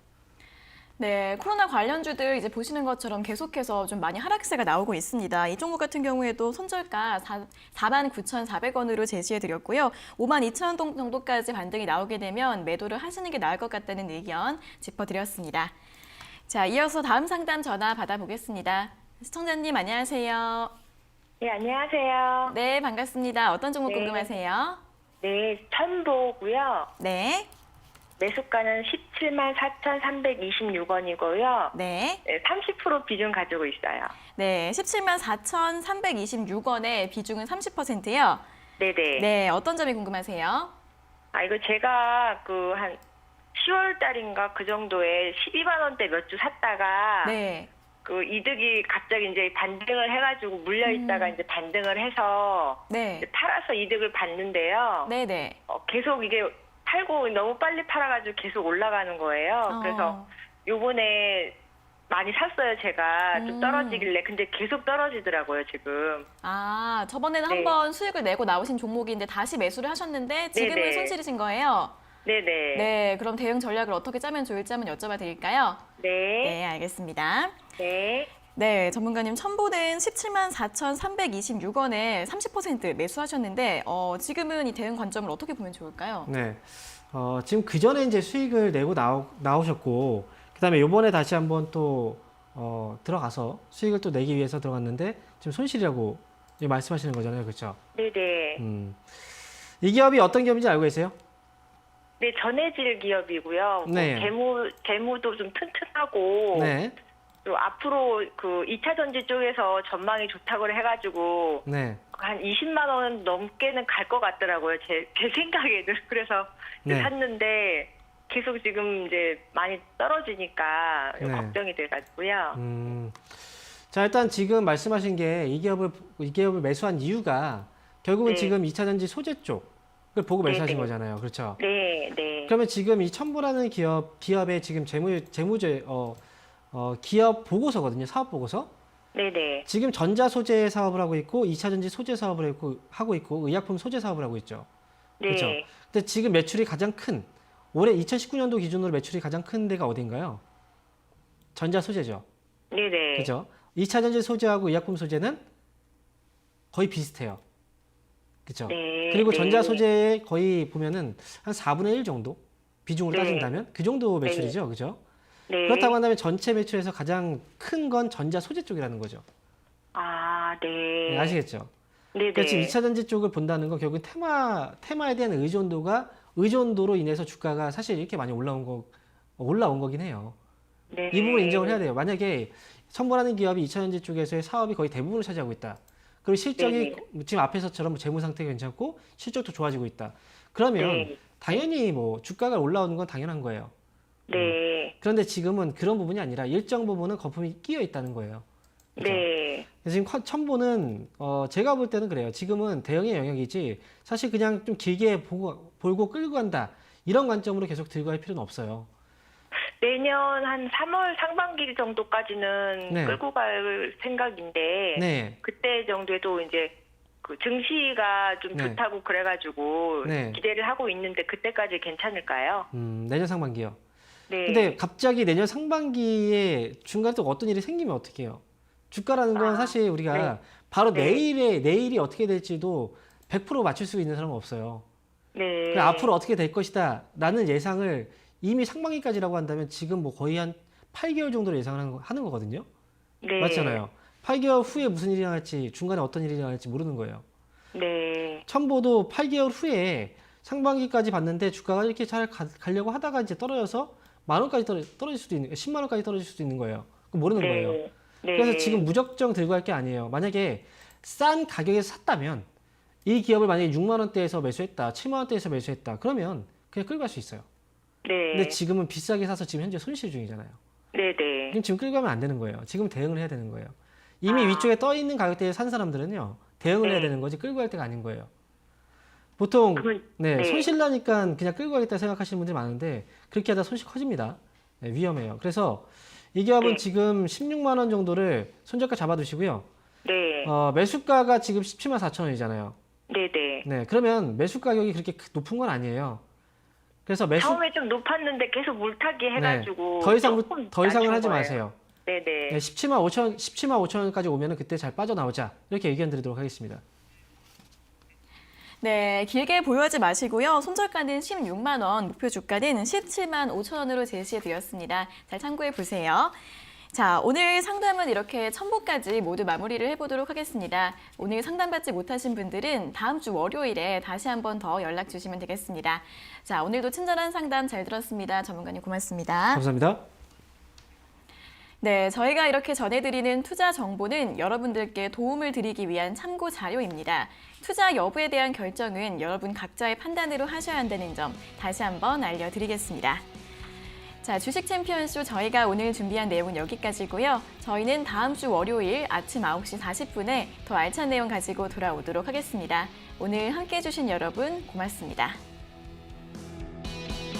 네, 코로나 관련주들 이제 보시는 것처럼 계속해서 좀 많이 하락세가 나오고 있습니다. 이 종목 같은 경우에도 손절가 49,400원으로 제시해 드렸고요. 52,000원 정도까지 반등이 나오게 되면 매도를 하시는 게 나을 것 같다는 의견 짚어드렸습니다. 자, 이어서 다음 상담 전화 받아보겠습니다. 시청자님 안녕하세요. 네, 안녕하세요. 네, 반갑습니다. 어떤 종목 네. 궁금하세요? 네, 천보고요. 네, 매수가는 174,326원이고요. 네. 네, 30% 비중 가지고 있어요. 네, 174,326원의 비중은 30%요. 네네. 네, 어떤 점이 궁금하세요? 이거 제가 한 10월 달인가 그 정도에 12만 원대 몇 주 샀다가 네. 이득이 갑자기 이제 반등을 해가지고 물려 있다가 이제 반등을 해서 네. 이제 팔아서 이득을 봤는데요. 네네. 계속 이게 팔고 너무 빨리 팔아가지고 계속 올라가는 거예요. 그래서 요번에 많이 샀어요, 제가. 좀 떨어지길래. 근데 계속 떨어지더라고요, 지금. 저번에는 네. 한번 수익을 내고 나오신 종목인데 다시 매수를 하셨는데 지금은 네네. 손실이신 거예요? 네네. 네, 그럼 대응 전략을 어떻게 짜면 좋을지 한번 여쭤봐 드릴까요? 네. 네, 알겠습니다. 네. 네, 전문가님 첨보는 17만 4,326원에 30% 매수하셨는데 지금은 이 대응 관점을 어떻게 보면 좋을까요? 네. 지금 그 전에 이제 수익을 내고 나오셨고, 그 다음에 요번에 다시 한번 또, 들어가서 수익을 또 내기 위해서 들어갔는데, 지금 손실이라고 말씀하시는 거잖아요. 그렇죠? 네네. 이 기업이 어떤 기업인지 알고 계세요? 네, 전해질 기업이고요. 네. 재무도 좀 튼튼하고. 네. 또 앞으로 2차 전지 쪽에서 전망이 좋다고 해가지고. 네. 한 20만 원 넘게는 갈 것 같더라고요. 제 생각에는. 그래서 네. 샀는데 계속 지금 이제 많이 떨어지니까 네. 걱정이 돼가지고요. 자, 일단 지금 말씀하신 게 이 기업을 매수한 이유가 결국은 네. 지금 2차 전지 소재 쪽을 보고 매수하신 네. 거잖아요. 그렇죠? 네, 네. 그러면 지금 이 첨보라는 기업의 지금 기업 보고서거든요. 사업 보고서. 네네. 지금 전자 소재 사업을 하고 있고 2차 전지 소재 사업을 하고 있고 의약품 소재 사업을 하고 있죠. 네. 그렇죠. 근데 지금 매출이 가장 큰 올해 2019년도 기준으로 매출이 가장 큰 데가 어딘가요? 전자 소재죠. 네네. 그렇죠. 2차 전지 소재하고 의약품 소재는 거의 비슷해요. 그렇죠. 네. 그리고 네. 전자 소재에 거의 보면은 한 4분의 1 정도 비중으로 네. 따진다면 그 정도 매출이죠. 그렇죠? 네. 그렇다고 한다면 전체 매출에서 가장 큰 건 전자 소재 쪽이라는 거죠. 네. 네, 아시겠죠? 네네. 그러니까 지금 2차 전지 쪽을 본다는 건 결국 테마에 대한 의존도로 인해서 주가가 사실 이렇게 많이 올라온 거긴 해요. 네. 이 부분 인정을 해야 돼요. 만약에 첨보라는 기업이 2차 전지 쪽에서의 사업이 거의 대부분을 차지하고 있다. 그리고 실적이 지금 앞에서처럼 재무 상태가 괜찮고 실적도 좋아지고 있다. 그러면 네. 당연히 주가가 올라오는 건 당연한 거예요. 네. 그런데 지금은 그런 부분이 아니라 일정 부분은 거품이 끼어 있다는 거예요. 그렇죠? 네. 지금 첨보는 제가 볼 때는 그래요. 지금은 대형의 영역이지 사실 그냥 좀 길게 볼고 끌고 간다 이런 관점으로 계속 들고 갈 필요는 없어요. 내년 한 3월 상반기 정도까지는 네. 끌고 갈 생각인데 네. 그때 정도에도 이제 증시가 좀 네. 좋다고 그래가지고 네. 기대를 하고 있는데 그때까지 괜찮을까요? 내년 상반기요. 네. 근데 갑자기 내년 상반기에 중간에 또 어떤 일이 생기면 어떻게 해요? 주가라는 건 사실 우리가 네. 바로 네. 내일이 어떻게 될지도 100% 맞출 수 있는 사람은 없어요. 네. 앞으로 어떻게 될 것이다 라는 예상을 이미 상반기까지라고 한다면 지금 거의 한 8개월 정도로 예상을 하는 거거든요. 네. 맞잖아요. 8개월 후에 무슨 일이 일어날지 중간에 어떤 일이 일어날지 모르는 거예요. 네. 첨보도 8개월 후에 상반기까지 봤는데 주가가 이렇게 잘 가려고 하다가 이제 떨어져서 10,000원까지 떨어질 수도 있는 10만 원까지 떨어질 수도 있는 거예요. 그럼 모르는 거예요. 네. 그래서 지금 무작정 들고 갈 게 아니에요. 만약에 싼 가격에서 샀다면 이 기업을 만약에 6만 원대에서 매수했다, 7만 원대에서 매수했다. 그러면 그냥 끌고 갈 수 있어요. 네. 근데 지금은 비싸게 사서 지금 현재 손실 중이잖아요. 네네. 그럼 지금 끌고 가면 안 되는 거예요. 지금 대응을 해야 되는 거예요. 이미 위쪽에 떠 있는 가격대에 산 사람들은요. 대응을 해야 되는 거지 끌고 갈 때가 아닌 거예요. 보통 네. 손실 나니까 그냥 끌고 가겠다 생각하시는 분들이 많은데 그렇게 하다 손실 커집니다. 네, 위험해요. 그래서 이 기업은 지금 16만 원 정도를 손절가 잡아두시고요. 네. 매수가가 지금 17만 4천 원이잖아요. 네네. 네, 그러면 매수 가격이 그렇게 높은 건 아니에요. 그래서 처음에 좀 높았는데 계속 물타기 해가지고 더 이상은 낮춘 하지 거예요. 마세요. 네네. 네, 17만 5천 원까지 오면은 그때 잘 빠져나오자 이렇게 의견 드리도록 하겠습니다. 네, 길게 보유하지 마시고요. 손절가는 16만 원, 목표 주가는 17만 5천 원으로 제시해 드렸습니다. 잘 참고해 보세요. 자, 오늘 상담은 이렇게 첨보까지 모두 마무리를 해보도록 하겠습니다. 오늘 상담받지 못하신 분들은 다음 주 월요일에 다시 한 번 더 연락 주시면 되겠습니다. 자, 오늘도 친절한 상담 잘 들었습니다. 전문가님 고맙습니다. 감사합니다. 네, 저희가 이렇게 전해드리는 투자 정보는 여러분들께 도움을 드리기 위한 참고 자료입니다. 투자 여부에 대한 결정은 여러분 각자의 판단으로 하셔야 한다는 점 다시 한번 알려드리겠습니다. 자, 주식 챔피언쇼 저희가 오늘 준비한 내용은 여기까지고요. 저희는 다음 주 월요일 아침 9시 40분에 더 알찬 내용 가지고 돌아오도록 하겠습니다. 오늘 함께해 주신 여러분 고맙습니다.